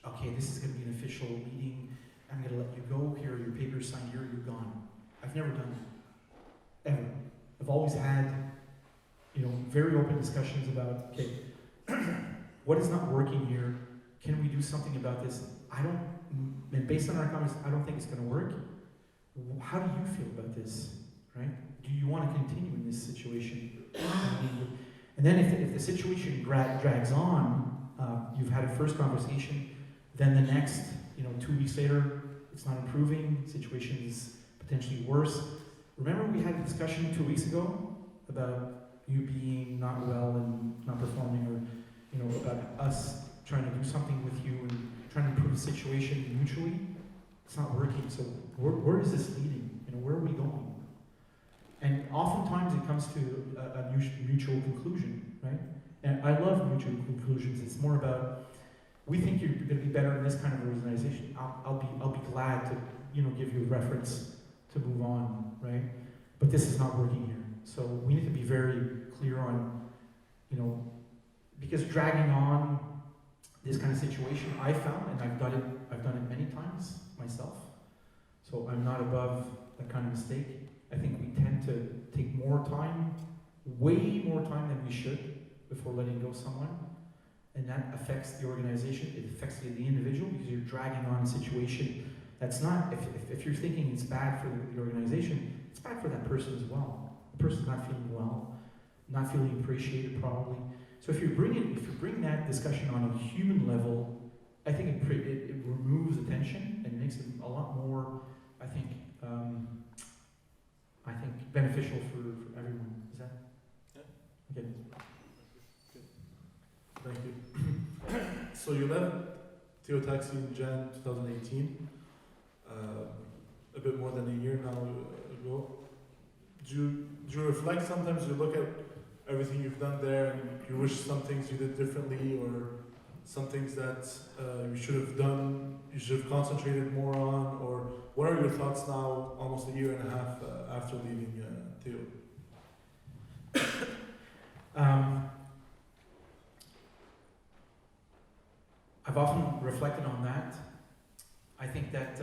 C: Okay, this is going to be an official meeting. I'm going to let you go. Here are your papers signed. Here, you're gone. I've never done that, ever. I've always had, very open discussions about, okay, what is not working here? Can we do something about this? And based on our comments, I don't think it's going to work. How do you feel about this, right? Do you want to continue in this situation? And then if the situation drags on, you've had a first conversation, then the next, 2 weeks later, it's not improving, situation is potentially worse. Remember we had a discussion 2 weeks ago about you being not well and not performing, or about us trying to do something with you and trying to improve the situation mutually? It's not working. So where is this leading? Where are we going? And oftentimes it comes to a mutual conclusion, right? And I love mutual conclusions. It's more about, we think you're going to be better in this kind of organization. I'll be glad to give you a reference to move on, right? But this is not working here. So we need to be very clear on, because dragging on this kind of situation, I found, and I've done it many times myself. So I'm not above that kind of mistake. I think we tend to take more time, way more time than we should, before letting go someone. And that affects the organization, it affects the individual, because you're dragging on a situation that's not, if you're thinking it's bad for the organization, it's bad for that person as well. The person's not feeling well, not feeling appreciated probably. So if you bring that discussion on a human level, I think it removes the tension and makes it a lot more, I think beneficial for everyone. Is that? Yeah. Okay.
A: Thank you. So you left Theo Taxi in Jan 2018, a bit more than a year now ago. Do you reflect sometimes? You look at everything you've done there and you wish some things you did differently, or some things that you should have done, you should have concentrated more on, or what are your thoughts now, almost a year and a half after leaving Theo?
C: I've often reflected on that. I think that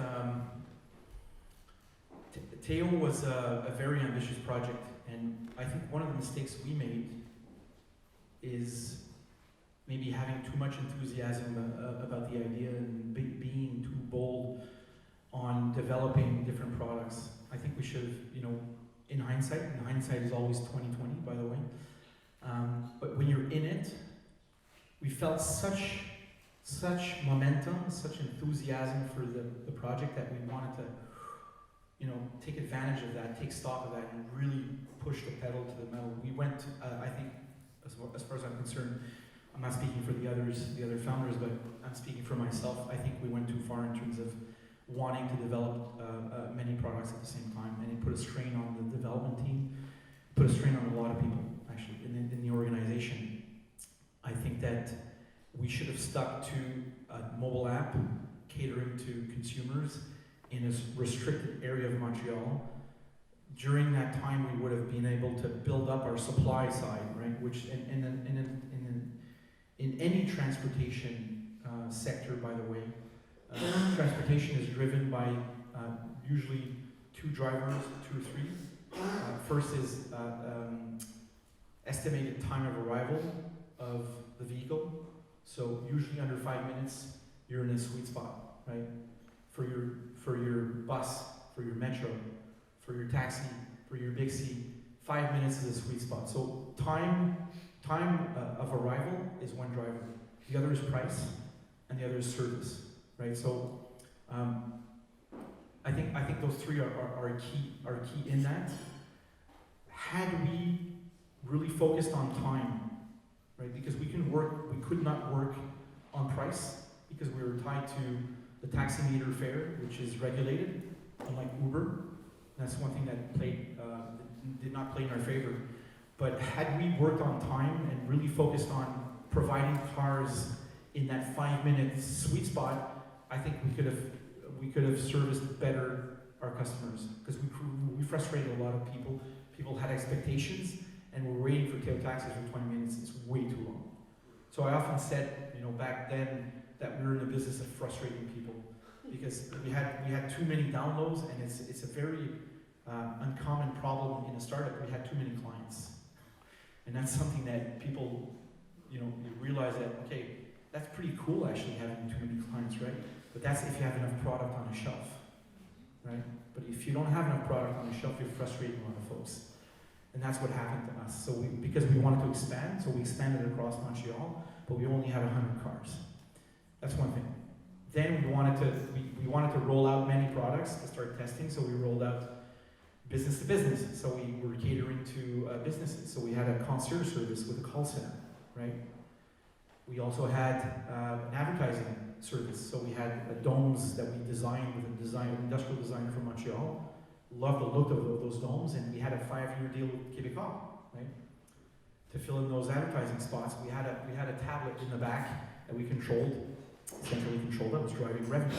C: Theo was a very ambitious project, and I think one of the mistakes we made is maybe having too much enthusiasm about the idea and being too bold on developing different products. I think we should have, in hindsight, and hindsight is always 20/20, by the way, but when you're in it, we felt such momentum, such enthusiasm for the project that we wanted to, take advantage of that, take stock of that, and really push the pedal to the metal. We went, I think, as far as I'm concerned, I'm not speaking for the other founders, but I'm speaking for myself. I think we went too far in terms of wanting to develop many products at the same time, and it put a strain on the development team, put a strain on a lot of people, actually, in the organization. I think that we should have stuck to a mobile app catering to consumers in a restricted area of Montreal. During that time, we would have been able to build up our supply side, right? Which in any transportation sector, by the way, transportation is driven by usually 2 drivers, 2 or 3. First is estimated time of arrival of the vehicle. So usually under 5 minutes, you're in a sweet spot, right? For your bus, for your metro, for your taxi, for your big C, 5 minutes is a sweet spot. So time of arrival is one driver. The other is price, and the other is service, right? So I think those 3 are key in that. Had we really focused on time, right? Because we could not work on price because we were tied to the taximeter fare, which is regulated, unlike Uber. That's one thing that did not play in our favor. But had we worked on time and really focused on providing cars in that 5-minute sweet spot, I think we could have serviced better our customers, because we frustrated a lot of people. People had expectations, and we're waiting for tail taxis for 20 minutes, it's way too long. So I often said, you know, back then that we were in the business of frustrating people because we had too many downloads, and it's a very uncommon problem in a startup. We had too many clients, and that's something that people, you know, you realize that okay, that's pretty cool actually having too many clients, right? But that's if you have enough product on the shelf, right? But if you don't have enough product on the shelf, you're frustrating a lot of folks. And that's what happened to us. So because we wanted to expand, so we expanded across Montreal, but we only had 100 cars. That's one thing. Then we wanted to roll out many products to start testing, so we rolled out business to business. So we were catering to businesses. So we had a concierge service with a call center, right? We also had an advertising service. So we had domes that we designed with an industrial designer from Montreal. Loved the look of those domes, and we had a 5-year deal with Québécois, right? To fill in those advertising spots, we had a tablet in the back that we controlled, centrally controlled, that was driving revenue.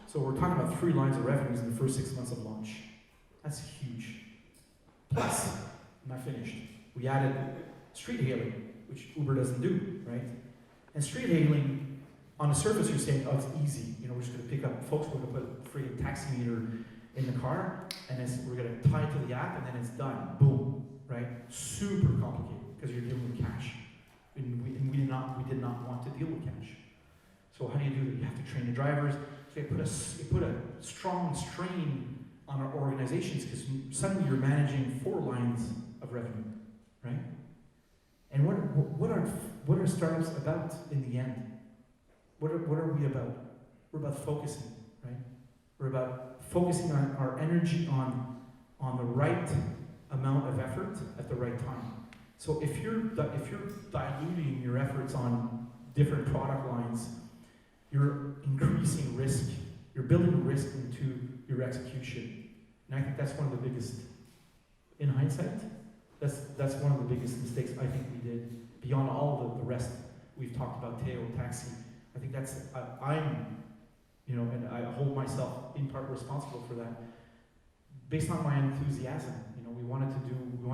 C: So we're talking about 3 lines of revenues in the first 6 months of launch. That's huge. Plus, I'm not finished. We added street hailing, which Uber doesn't do, right? And street hailing, on the surface, you're saying, oh, it's easy. You know, we're just going to pick up folks, we're going to put a freaking taxi meter in the car, and we're going to tie it to the app, and then it's done. Boom, right? Super complicated because you're dealing with cash, and we did not want to deal with cash. So how do you do that? You have to train the drivers. So it put a strong strain on our organizations because suddenly you're managing 4 lines of revenue, right? And what are startups about in the end? What are we about? We're about focusing, right? We're about focusing our energy on the right amount of effort at the right time. So if you're diluting your efforts on different product lines, you're increasing risk. You're building risk into your execution. And I think that's one of the biggest, in hindsight, that's one of the biggest mistakes I think we did, beyond all the rest we've talked about, Teo, Taxi. I think I'm, you know, and I hold myself in part responsible for that. Based on my enthusiasm, you know, we wanted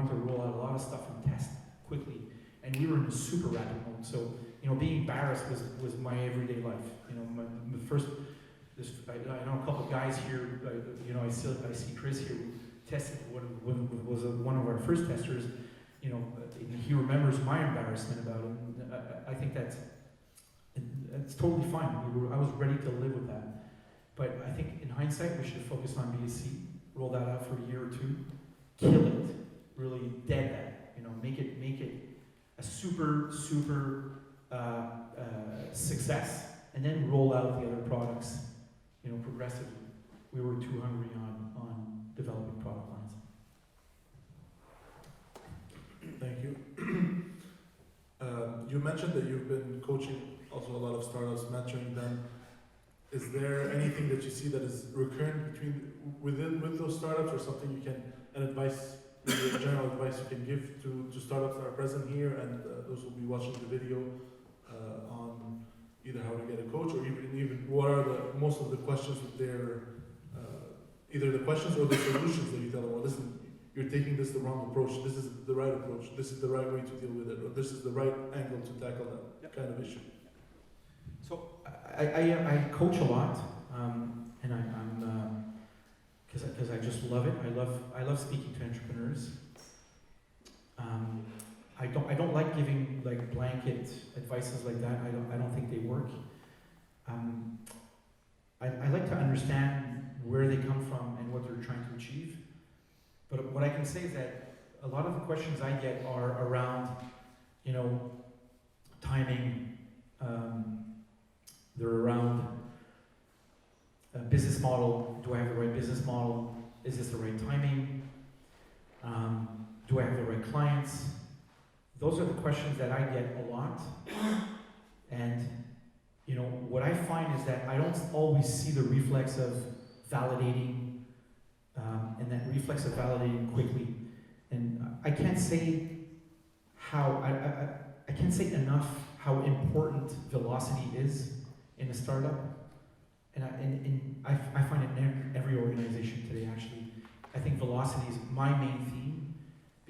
C: to roll out a lot of stuff and test quickly, and we were in a super rapid mode. So, you know, being embarrassed was my everyday life. You know, I know a couple of guys here. You know, I see Chris here who tested was one of our first testers. You know, he remembers my embarrassment about it. And I think it's totally fine. I was ready to live with that. But I think in hindsight, we should have focused on B2C, roll that out for a year or 2, kill it, really dead that, you know, make it a super success, and then roll out the other products, you know, progressively. We were too hungry on developing product lines.
A: Thank you. You mentioned that you've been coaching also a lot of startups, mentoring them. Is there anything that you see that is recurrent with those startups, or something you can, an advice, maybe a general advice you can give to startups that are present here and those who will be watching the video on either how to get a coach, or even what are most of the questions that they're either the questions or the solutions that you tell them, well, listen, you're taking this the wrong approach, this is the right approach, this is the right way to deal with it, or this is the right angle to tackle that kind of issue.
C: So I coach a lot, and I'm because I just love it. I love speaking to entrepreneurs. I don't like giving like blanket advices like that. I don't think they work. I like to understand where they come from and what they're trying to achieve. But what I can say is that a lot of the questions I get are around, you know, timing. They're around a business model. Do I have the right business model? Is this the right timing? Do I have the right clients? Those are the questions that I get a lot. And, you know, what I find is that I don't always see the reflex of validating, and that reflex of validating quickly. And I can't say how, I can't say enough how important velocity is in a startup. And I find it in every organization today, actually. I think velocity is my main theme,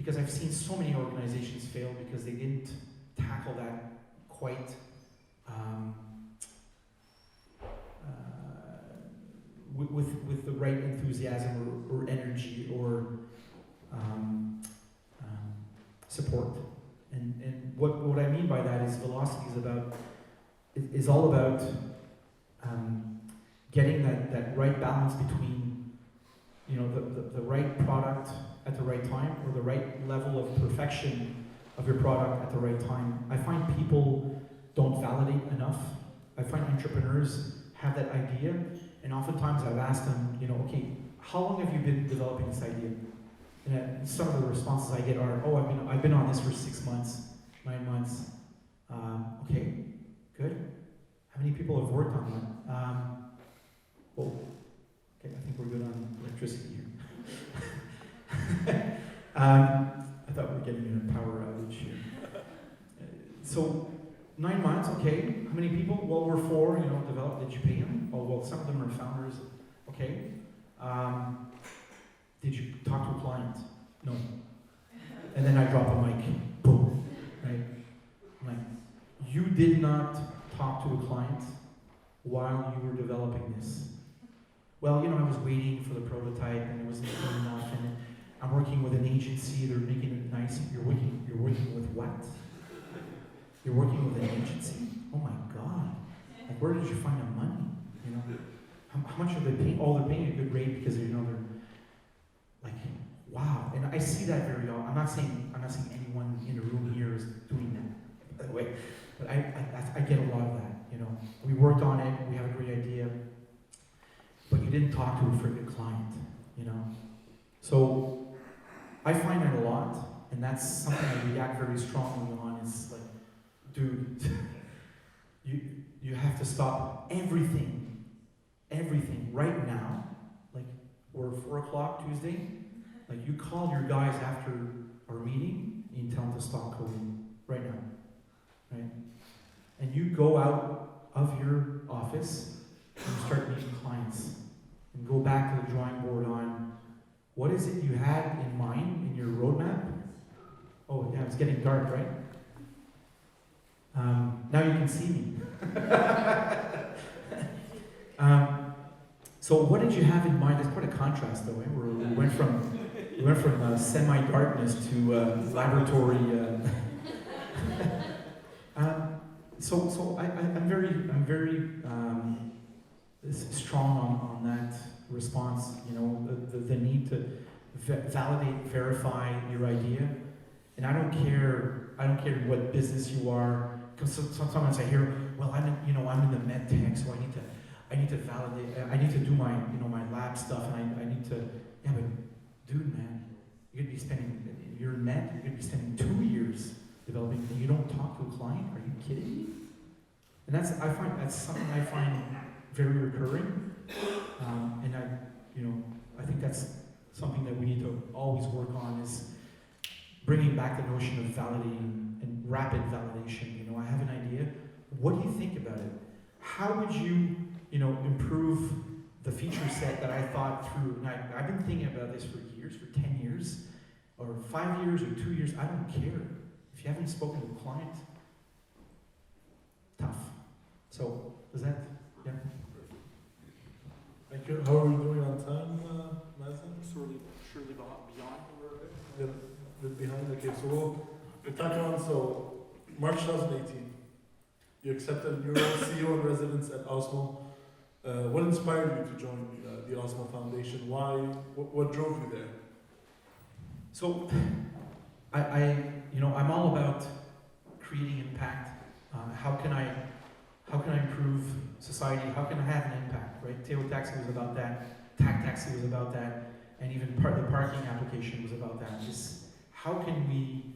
C: because I've seen so many organizations fail because they didn't tackle that quite with the right enthusiasm or energy or support. And what I mean by that is velocity is all about getting that right balance between, you know, the right product at the right time, or the right level of perfection of your product at the right time. I find people don't validate enough. I find entrepreneurs have that idea, and oftentimes I've asked them, you know, okay, how long have you been developing this idea? And some of the responses I get are, oh, I've been on this for 6 months, 9 months. Okay, good. How many people have worked on that? Oh, okay, I think we're good on electricity here. I thought we were getting a power outage here. So 9 months, okay. How many people? Well, we're 4, you know, developed. Did you pay them? Oh, well, some of them are founders. Okay. Did you talk to a client? No. And then I drop a mic. Boom. Right? I'm like, you did not talk to a client while you were developing this. Well, you know, I was waiting for the prototype and it wasn't good enough, and I'm working with an agency, they're making it nice. You're working with what? You're working with an agency? Oh my God. Like, where did you find the money? You know, how much are they paying? Oh, they're paying a good rate because, you know, they're like, wow. And I see that very often. I'm not saying anyone in the room here is doing that, by the way, but I get a lot of that, you know. We worked on it, we have a great idea, but you didn't talk to a freaking client, you know. So I find that a lot, and that's something I react very strongly on. Is like, dude, you have to stop everything right now. Like, we're 4 o'clock Tuesday. Like, you call your guys after our meeting and you tell them to stop coding right now, right? And you go out of your office and start meeting clients and go back to the drawing board on what is it you had in mind in your roadmap. Oh yeah, it's getting dark, right? Now you can see me. So what did you have in mind? There's quite a contrast, though. Eh? We went from semi-darkness to laboratory. So I'm very strong on that response. You know, the need to validate, verify your idea, and I don't care what business you are. Because sometimes I hear, well, I'm in the med tech, so I need to validate. I need to do my lab stuff, and I need to. Yeah, but dude, man, you're gonna be spending. You're in med. You're gonna be spending 2 years developing, and you don't talk to a client. Are you kidding me? And that's something I find very recurring, and I think that's something that we need to always work on, is bringing back the notion of validating and rapid validation. You know, I have an idea. What do you think about it? How would you, improve the feature set that I thought through? And I've been thinking about this for years, for 10 years, or 5 years, or 2 years. I don't care. If you haven't spoken to a client, tough. So, does that, yeah?
A: Thank you. How are we doing on time, Mazen?
B: Surely beyond.
A: A bit behind. Okay, so we'll talk on. So, March 2018, you accepted your CEO in residence at Osmo. What inspired you to join the Osmo Foundation? Why? What drove you there?
C: So, I'm all about creating impact. How can I improve society? How can I have an impact? Right? Teo Taxi was about that. TAC Taxi was about that, and even the parking application was about that. Just how can we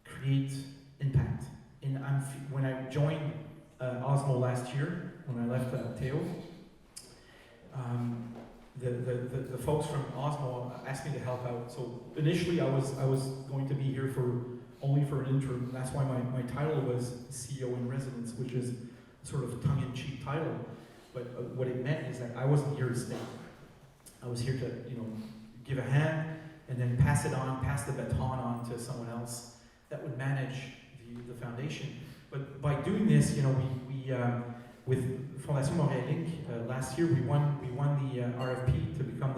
C: create impact? And when I joined Osmo last year, when I left Teo, the folks from Osmo asked me to help out. So initially, I was going to be here only for an interim. That's why my title was CEO in residence, which is sort of a tongue-in-cheek title. But what it meant is that I wasn't here to stay. I was here to, give a hand and then pass the baton on to someone else that would manage the foundation. But by doing this, we with Fondation Montréal Inc. Last year we won the RFP to become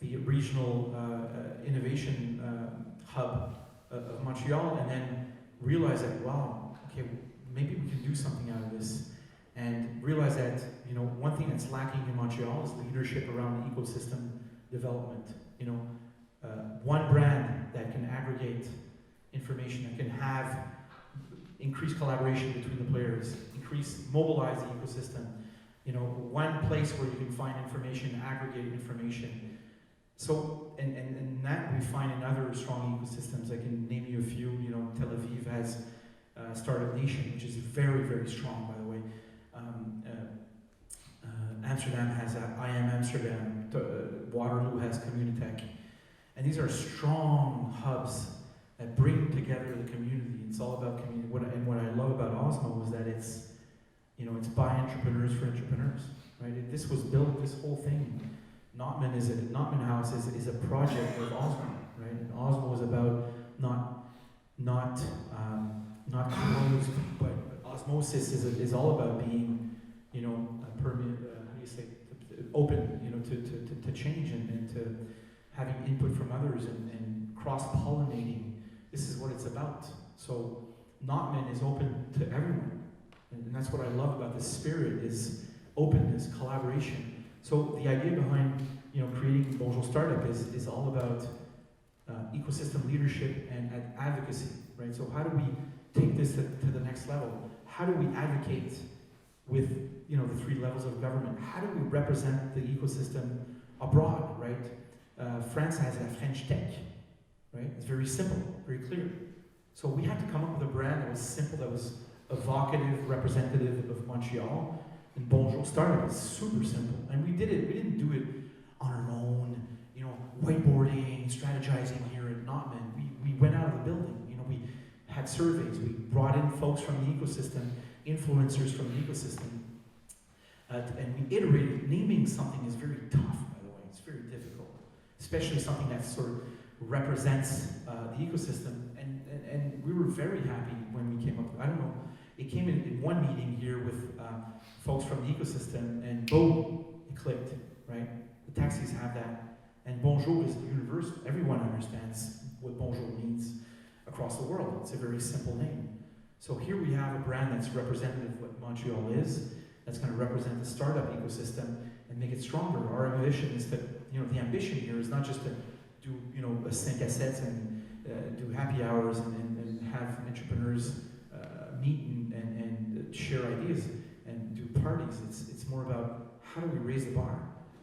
C: the regional innovation hub of Montreal, and then realize that maybe we can do something out of this, and realize that one thing that's lacking in Montreal is leadership around ecosystem development. One brand that can aggregate information, that can have increased collaboration between the players, mobilize the ecosystem. One place where you can find information, aggregate information. So, and that we find in other strong ecosystems. I can name you a few. Tel Aviv has Startup Nation, which is very, very strong, by the way. Amsterdam has I Am Amsterdam. Waterloo has Communitech. And these are strong hubs that bring together the community. It's all about community. What I love about Osmo is that it's by entrepreneurs for entrepreneurs, right? This was built, this whole thing. Notman House is a project of Osmo, right? And Osmo is about not closed, but osmosis is all about being, open, to change and to having input from others and cross-pollinating. This is what it's about. So Notman is open to everyone. And that's what I love about this spirit, is openness, collaboration. So the idea behind creating Bonjour Startup is all about ecosystem leadership and advocacy, right? So how do we take this to the next level? How do we advocate with the three levels of government? How do we represent the ecosystem abroad, right? France has a French Tech, right? It's very simple, very clear. So we had to come up with a brand that was simple, that was evocative, representative of Montreal. And Bonjour Startup is super simple. And we did it, we didn't do it on our own, whiteboarding, strategizing here at Notman. We went out of the building, we had surveys, we brought in folks from the ecosystem, influencers from the ecosystem, and we iterated. Naming something is very tough, by the way, it's very difficult, especially something that sort of represents the ecosystem, and we were very happy when we came up, I don't know, it came in one meeting here with folks from the ecosystem, and boom, it clicked, right? The taxis have that. And bonjour is universal. Everyone understands what bonjour means across the world. It's a very simple name. So here we have a brand that's representative of what Montreal is, that's going to represent the startup ecosystem and make it stronger. Our ambition is that, the ambition here is not just to do, a 5 à 7 and do happy hours and have entrepreneurs meet and share ideas and do parties. It's more about how do we raise the bar?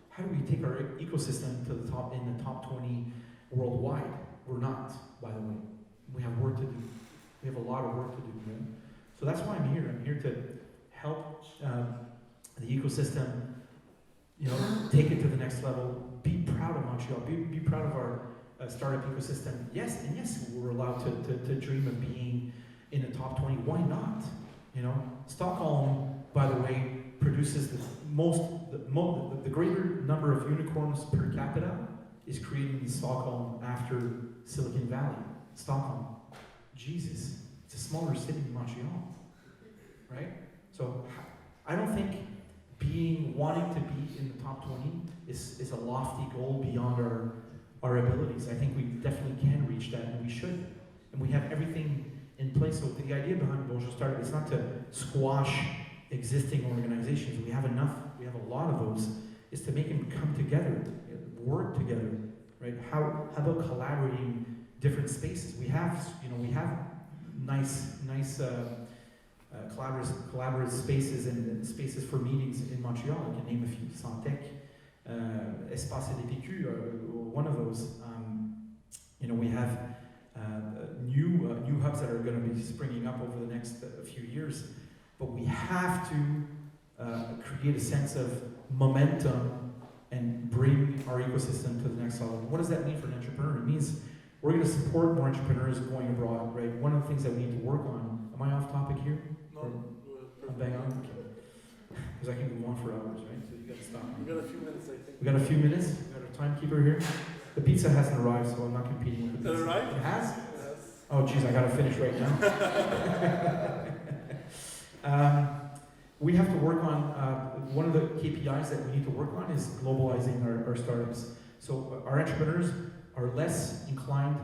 C: How do we take our ecosystem to the top, in the top 20 worldwide? We're not, by the way. We have work to do. We have a lot of work to do. Right? So that's why I'm here. I'm here to help the ecosystem, take it to the next level. Be proud of Montreal. Be proud of our startup ecosystem. Yes, we're allowed to dream of being in the top 20. Why not? Stockholm, by the way, produces the greater number of unicorns per capita is created in Stockholm after Silicon Valley. Stockholm. Jesus, it's a smaller city than Montreal, right? So I don't think wanting to be in the top 20 is a lofty goal beyond our abilities. I think we definitely can reach that, and we should. And we have everything in place. So the idea behind Bonjour Startup is not to squash existing organizations. We have enough. We have a lot of those. Is to make them come together, work together, right? How about collaborating different spaces? We have nice collaborative spaces and spaces for meetings in Montreal. I can name a few. Santec, Espace DPQ, one of those. We have new hubs that are going to be springing up over the next few years. But we have to create a sense of momentum and bring our ecosystem to the next level. What does that mean for an entrepreneur? It means we're going to support more entrepreneurs going abroad, right? One of the things that we need to work on. Am I off topic here?
A: No.
C: I'm bang on? Because I can go on for hours, right? So you got to stop me.
A: We got a few minutes, I think.
C: We got a few minutes? We got our timekeeper here? The pizza hasn't arrived, so I'm not competing with the
A: Is
C: pizza.
A: it right?
C: It has?
A: Yes.
C: Oh, geez, I gotta finish right now. We have to work on, one of the KPIs that we need to work on is globalizing our startups. So our entrepreneurs are less inclined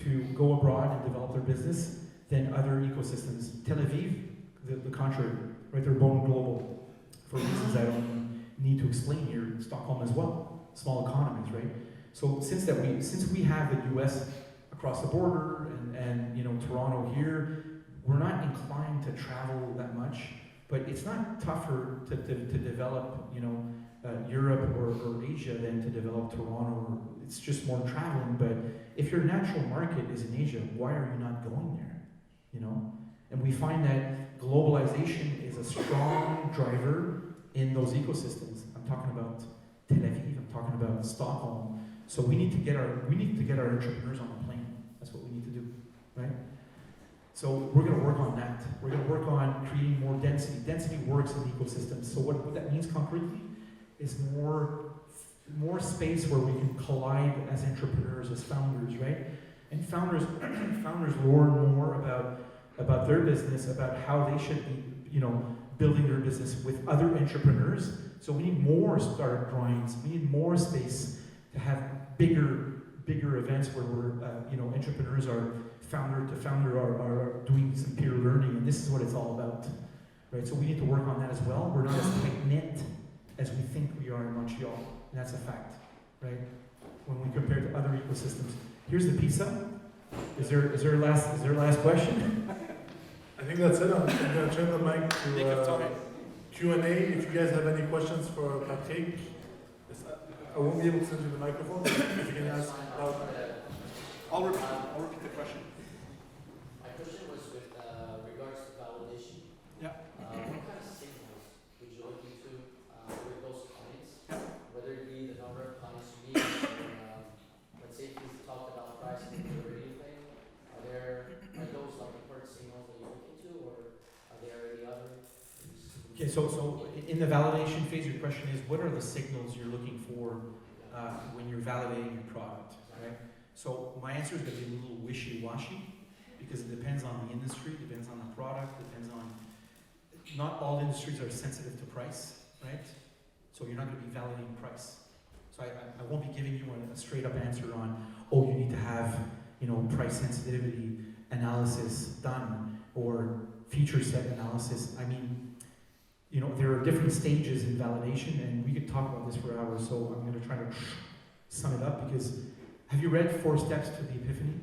C: to go abroad and develop their business than other ecosystems. Tel Aviv, the contrary, right? They're born global for reasons I don't need to explain here. Stockholm as well, small economies, right? So since we have the U.S. across the border and Toronto here, we're not inclined to travel that much. But it's not tougher to develop, Europe or Asia than to develop Toronto. It's just more traveling. But if your natural market is in Asia, why are you not going there? And we find that globalization is a strong driver in those ecosystems. I'm talking about Tel Aviv. I'm talking about Stockholm. So we need to get our entrepreneurs on the plane. That's what we need to do, right? So we're going to work on that. We're going to work on creating more density. Density works in ecosystems. So what that means concretely is more space where we can collide as entrepreneurs, as founders, right? And founders learn more about their business, about how they should be, building their business with other entrepreneurs. So we need more startup grinds. We need more space to have bigger events where we're, entrepreneurs are founder to founder are doing some peer learning, and this is what it's all about, right? So we need to work on that as well. We're not as tight-knit as we think we are in Montreal, and that's a fact, right? When we compare to other ecosystems. Here's the pizza. Is there a last question?
A: I think that's it. I'm going to turn the mic to Q&A. If you guys have any questions for Patrick, I won't be able to send you the microphone. If you can ask loud.
B: I'll repeat the question.
D: My question was with regards to validation.
B: Yeah.
D: What kind of signals would you look into with those clients?
B: Yeah.
D: Whether it be the number of clients you meet, or let's say if you talked about pricing and delivery thing, are those like the first signals that you look into, or are there any other?
C: Okay, so in the validation phase, your question is, what are the signals you're looking for when you're validating your product, right? So my answer is going to be a little wishy-washy because it depends on the industry, depends on the product, depends on. Not all industries are sensitive to price, right? So you're not going to be validating price. So I won't be giving you a straight-up answer on, oh, you need to have price sensitivity analysis done or feature set analysis. I mean, there are different stages in validation, and we could talk about this for hours. So I'm going to try to sum it up because. Have you read 4 Steps to the Epiphany?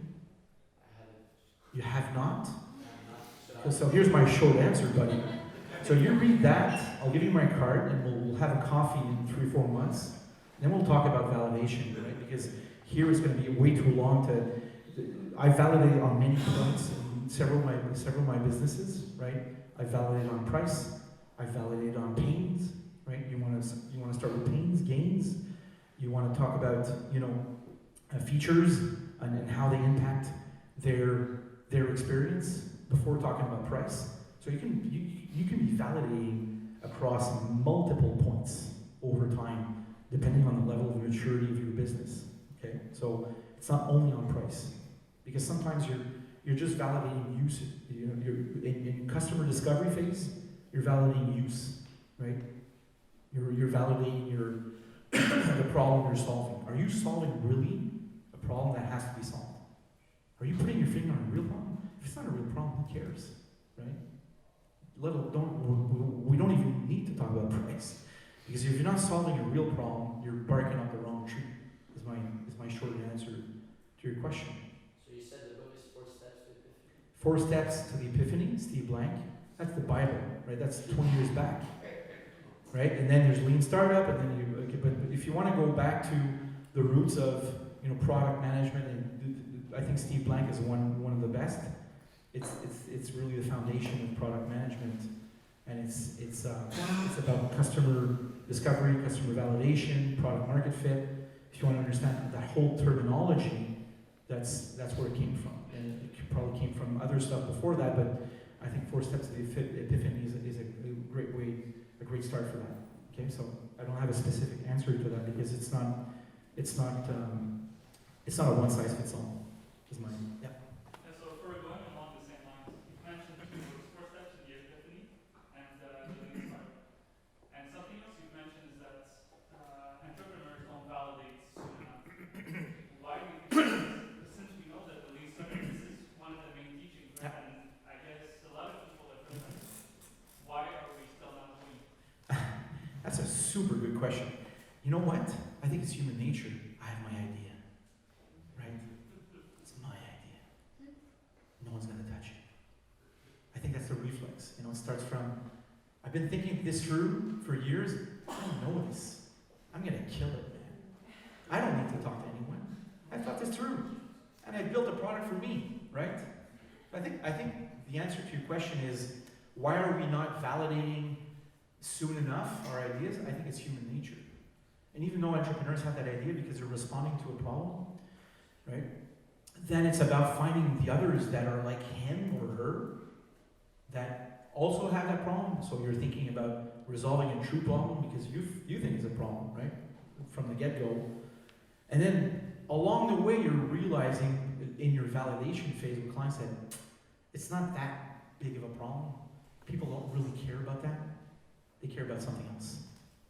D: I haven't.
C: You have not?
D: I have not.
C: So here's my short answer, buddy. So you read that, I'll give you my card, and we'll have a coffee in 3-4 months. Then we'll talk about validation, right? Because here it's going to be way too long to. I validate on many points in several of my businesses, right? I validate on price. I validate on pains, right? You want to start with pains, gains. You want to talk about features and how they impact their experience before talking about price. So you can be validating across multiple points over time, depending on the level of maturity of your business. Okay, so it's not only on price, because sometimes you're just validating use. You're in customer discovery phase. You're validating use, right? You're validating the problem you're solving. Are you solving really a problem that has to be solved? Are you putting your finger on a real problem? If it's not a real problem, who cares, right? We don't even need to talk about price, because if you're not solving a real problem, you're barking up the wrong tree. Is my short answer to your question.
D: So you said the book is 4 Steps to Epiphany.
C: 4 Steps to the Epiphany, Steve Blank. That's the Bible, right? That's 20 years back, right? And then there's Lean Startup, and then but if you want to go back to the roots of product management, and I think Steve Blank is one of the best. It's really the foundation of product management, and it's about customer discovery, customer validation, product market fit. If you want to understand that whole terminology, that's where it came from, and it probably came from other stuff before that. But I think 4 Steps to the Epiphany is a great start for that. Okay, so I don't have a specific answer to that because it's not It's not a one size fits all. Is my yeah.
E: And so for going along the same lines, you mentioned two words, four steps to the epiphany and the lean start. And something else you've mentioned is that entrepreneurs don't validate soon enough. Why do you think that is? Since we know that the lean startup, this is one of the main teachings, right?
C: Yeah.
E: And I guess a lot of people are different. Why are we still not doing it?
C: That's a super good question. You know what? I think it's human nature. I have my idea. Right? It's my idea. No one's gonna touch it. I think that's the reflex. You know, it starts from I've been thinking this through for years. I don't know this. I'm gonna kill it, man. I don't need to talk to anyone. I thought this through. And I built a product for me, right? I think the answer to your question is why are we not validating soon enough our ideas? I think it's human nature. And even though entrepreneurs have that idea because they're responding to a problem, right? Then it's about finding the others that are like him or her that also have that problem. So you're thinking about resolving a true problem because you think it's a problem, right? From the get-go. And then along the way, you're realizing in your validation phase with clients that it's not that big of a problem. People don't really care about that. They care about something else,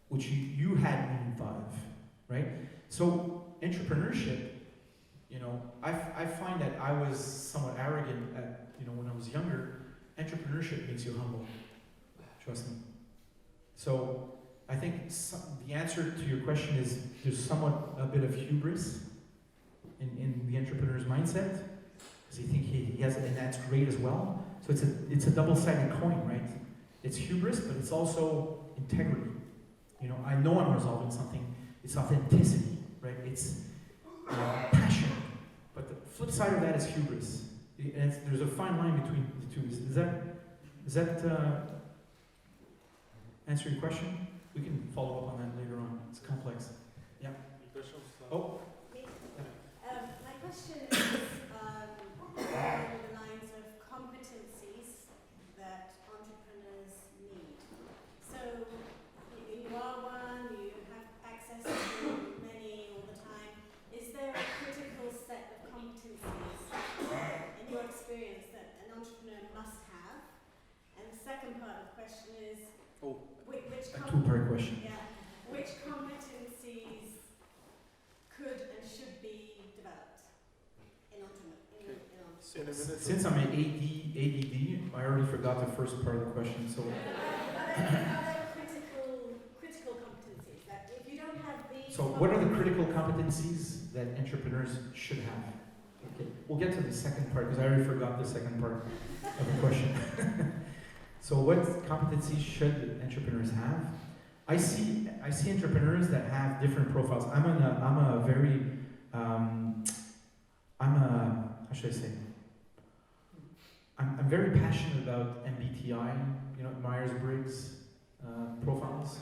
C: which you hadn't even thought of, right? So entrepreneurship, you know, I find that I was somewhat arrogant at, you know, when I was younger. Entrepreneurship makes you humble, trust me. So I think the answer to your question is there's somewhat a bit of hubris in the entrepreneur's mindset, because you think he has it, and that's great as well. So it's a double-sided coin, right? It's hubris, but it's also integrity. You know, I know I'm resolving something. It's authenticity, right? It's passion. But the flip side of that is hubris. And there's a fine line between the two. Does that answer your question? We can follow up on that later on. It's complex. Yeah. Oh.
F: My question is along the lines of competencies that entrepreneurs need. So you are one, you have access to many all the time. Is there a critical set of competencies in your experience that an entrepreneur must have? And the second part of the question is, which
C: A two-part question.
F: yeah, which competencies could and should be developed in entrepreneurship?
C: Since I'm an ADD, I already forgot the first part of the question. So
F: Are there critical competencies that if you don't have these?
C: So what are the critical competencies that entrepreneurs should have? Okay, we'll get to the second part because I already forgot the second part of the question. So what competencies should entrepreneurs have? I see entrepreneurs that have different profiles. How should I say? I'm very passionate about MBTI, you know, Myers-Briggs profiles.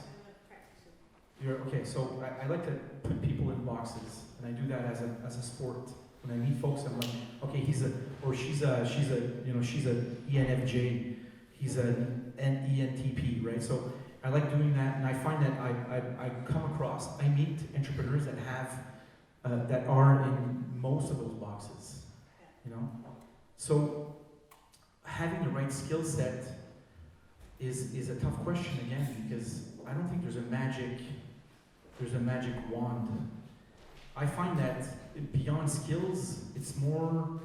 C: Okay, so I like to put people in boxes, and I do that as a sport. When I meet folks, I'm like, okay, she's a ENFJ, he's an ENTP, right? So I like doing that, and I find that I come across, I meet entrepreneurs that have that are in most of those boxes, you know. So having the right skill set is a tough question again, because I don't think there's a magic wand. I find that beyond skills, it's more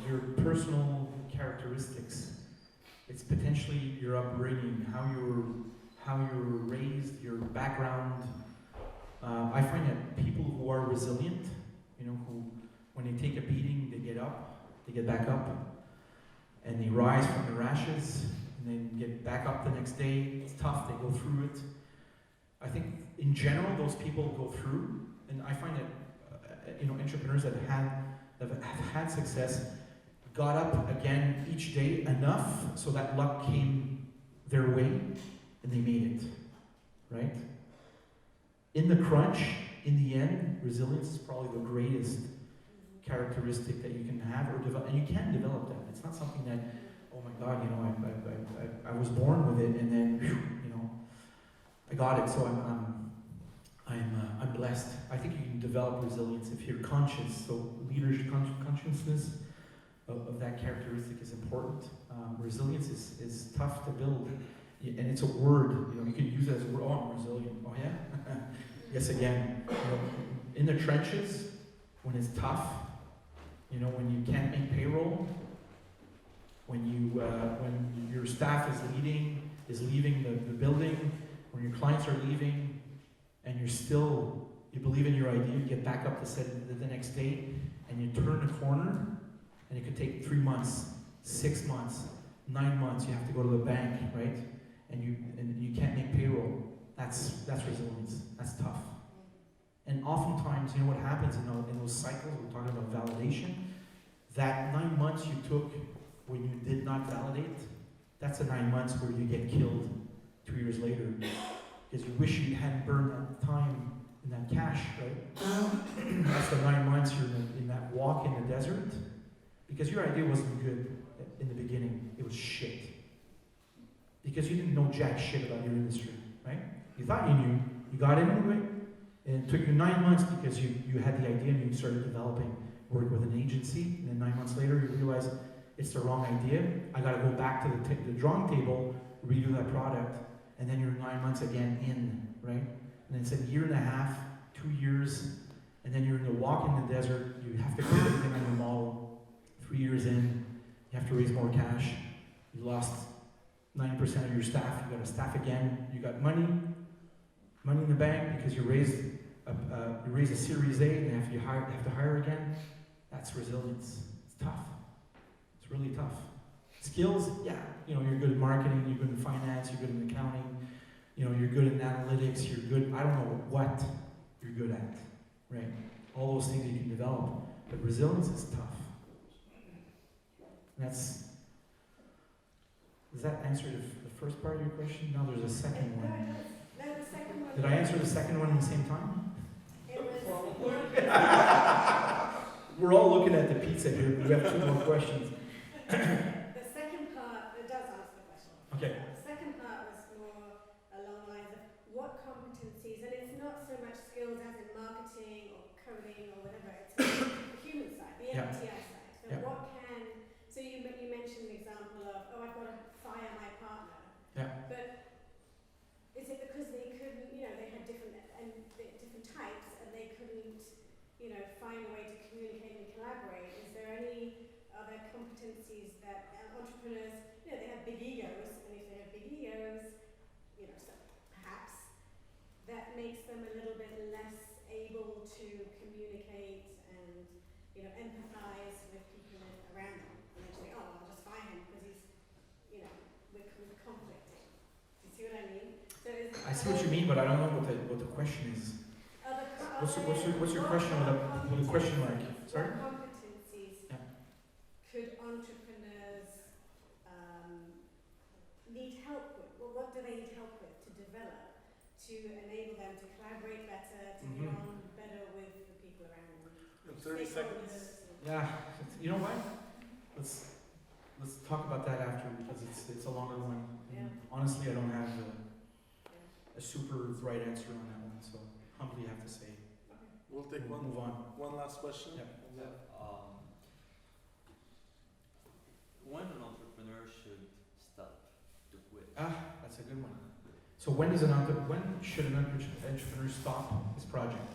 C: your personal characteristics. It's potentially your upbringing, how you were raised, your background. I find that people who are resilient, you know, who when they take a beating, they get up, they get back up, and they rise from their ashes, and then get back up the next day. It's tough, they go through it. I think in general, those people go through, and I find that you know, entrepreneurs that have had success got up again each day enough so that luck came their way, and they made it, right? In the crunch, in the end, resilience is probably the greatest characteristic that you can have or develop, and you can develop that. It's not something that, oh my God, you know, I was born with it, and then, you know, I got it. So I I'm blessed. I think you can develop resilience if you're conscious. So leadership consciousness of that characteristic is important. Resilience is tough to build, and it's a word. You can use it as a word. Oh, I'm resilient. Oh yeah. Yes, again. In the trenches, when it's tough, when you can't make payroll, when your staff is leaving the building, when your clients are leaving, and you believe in your idea, you get back up the next day, and you turn the corner, and it could take 3 months, 6 months, 9 months. You have to go to the bank, right? And you can't make payroll. That's resilience. That's tough. And oftentimes, what happens in those cycles, we're talking about validation, that 9 months you took when you did not validate, that's the 9 months where you get killed 2 years later. Because you wish you hadn't burned that time in that cash, right? That's the 9 months you're in that walk in the desert. Because your idea wasn't good in the beginning. It was shit. Because you didn't know jack shit about your industry, right? You thought you knew. You got in anyway. And it took you 9 months because you had the idea and you started developing, work with an agency. And then 9 months later, you realize it's the wrong idea. I got to go back to the drawing table, redo that product. And then you're 9 months again in, right? And then it's a year and a half, 2 years. And then you're in the walk in the desert. You have to put everything on your model. 3 years in, you have to raise more cash. You lost 90% of your staff. You got to staff again. You got money in the bank because you raised a Series A, and you have to hire again. That's resilience. It's tough. It's really tough. Skills, yeah. You're good at marketing. You're good in finance. You're good in accounting. You're good in analytics. You're good. I don't know what you're good at, right? All those things you can develop, but resilience is tough. Does that answer the first part of your question? No, there's a second one.
F: No, the second one.
C: Did I answer the second one at the same time?
F: It was.
C: We're all looking at the pizza here. We have 2 more questions.
F: The second part, it does answer the question.
C: Okay.
F: The second part was more along the lines of what competencies, and it's not so much skills as in marketing or coding or whatever, it's the human side, the MTI side. So so you mentioned the example of, I've got to fire my partner.
C: Yeah.
F: But is it because they couldn't, they had different types and they couldn't, find a way to communicate and collaborate? Is there any other competencies that entrepreneurs, they have big egos, and if they have big egos, so perhaps that makes them a little bit less able to communicate and, empathize with people around them. And they say, I'll just fire him because he's, we're conflicting. Do you see what I mean? So
C: I see what you mean, but I don't know what the question is. What's your question with a question mark? Sorry?
F: What competencies could entrepreneurs need help with? Well, what do they need help with to develop to enable them to collaborate better, to get on better with the people around them?
A: In 30 seconds.
C: Yeah, you know what? Let's talk about that after, because it's a longer one.
F: Yeah.
C: Honestly, I don't have a super right answer on that one, so humbly have to say.
A: We'll take
C: Move on.
A: one last question.
C: Yeah.
G: When an entrepreneur should stop to quit?
C: That's a good one. So when should an entrepreneur stop his project?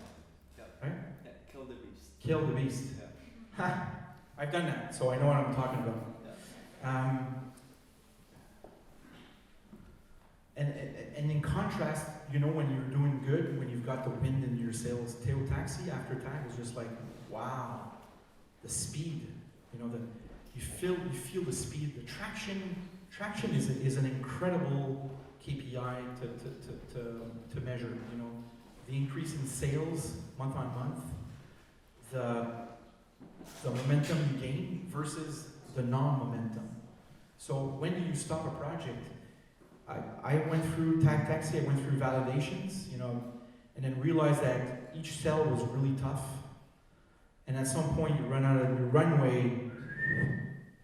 G: Yeah.
C: Right?
G: Yeah, kill the beast.
C: Kill the beast.
G: Yeah.
C: I've done that, so I know what I'm talking about.
G: Yeah.
C: And in contrast, when you're doing good, when you've got the wind in your sails, Teo Taxi after tag was just like, wow, the speed, you feel the speed, the traction. Traction is an incredible KPI to measure. The increase in sales month on month, the momentum you gain versus the non-momentum. So when do you stop a project? I went through Tag Taxi, I went through validations, and then realized that each sell was really tough. And at some point you run out of your runway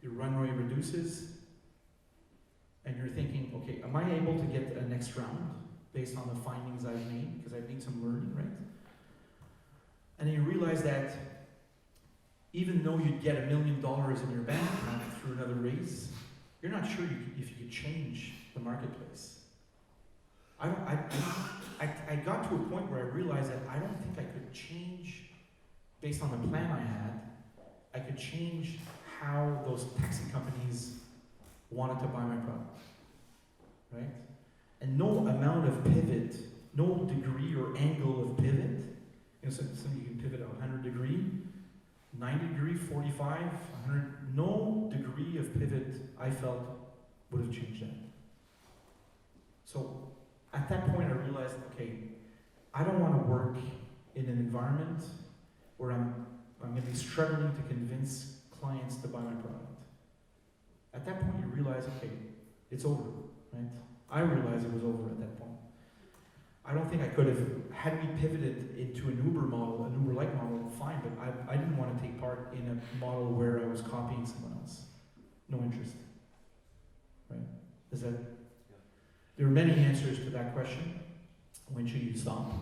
C: reduces, and you're thinking, okay, am I able to get a next round based on the findings I've made? Because I've made some learning, right? realized that even though you'd get $1 million in your bank account through another raise, you're not sure if you could change the marketplace. I got to a point where I realized that I don't think I could change, based on the plan I had, I could change how those taxi companies wanted to buy my product, right? And no amount of pivot, no degree or angle of pivot, some you can pivot 100 degree, 90 degree, 45, 100, no degree of pivot I felt would have changed that. So at that point I realized, okay, I don't want to work in an environment where I'm going to be struggling to convince clients to buy my product. At that point you realize, okay, it's over, right? I realized it was over at that point. I don't think I could have, had we pivoted into an Uber model, an Uber-like model, fine, but I didn't want to take part in a model where I was copying someone else. No interest. Right? Is that? There are many answers to that question. When should you stop?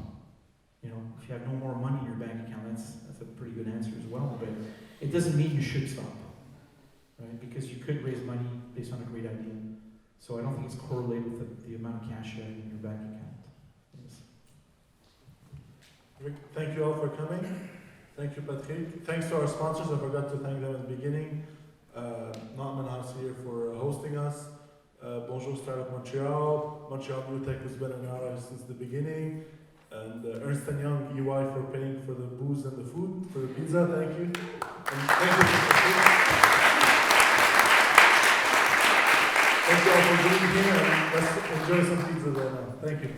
C: You know, if you have no more money in your bank account, that's a pretty good answer as well, but it doesn't mean you should stop. Right? Because you could raise money based on a great idea. So I don't think it's correlated with the amount of cash you have in your bank account. Yes.
A: Thank you all for coming. Thank you, Patrick. Thanks to our sponsors. I forgot to thank them at the beginning. Notman House here for hosting us. Bonjour Startup Montreal. Montreal New Tech has been in our since the beginning. And Ernst & Young EY for paying for the booze and the food, for the pizza. Thank you. And thank you. Thank you all for being here, and let's enjoy some pizza right now. Thank you.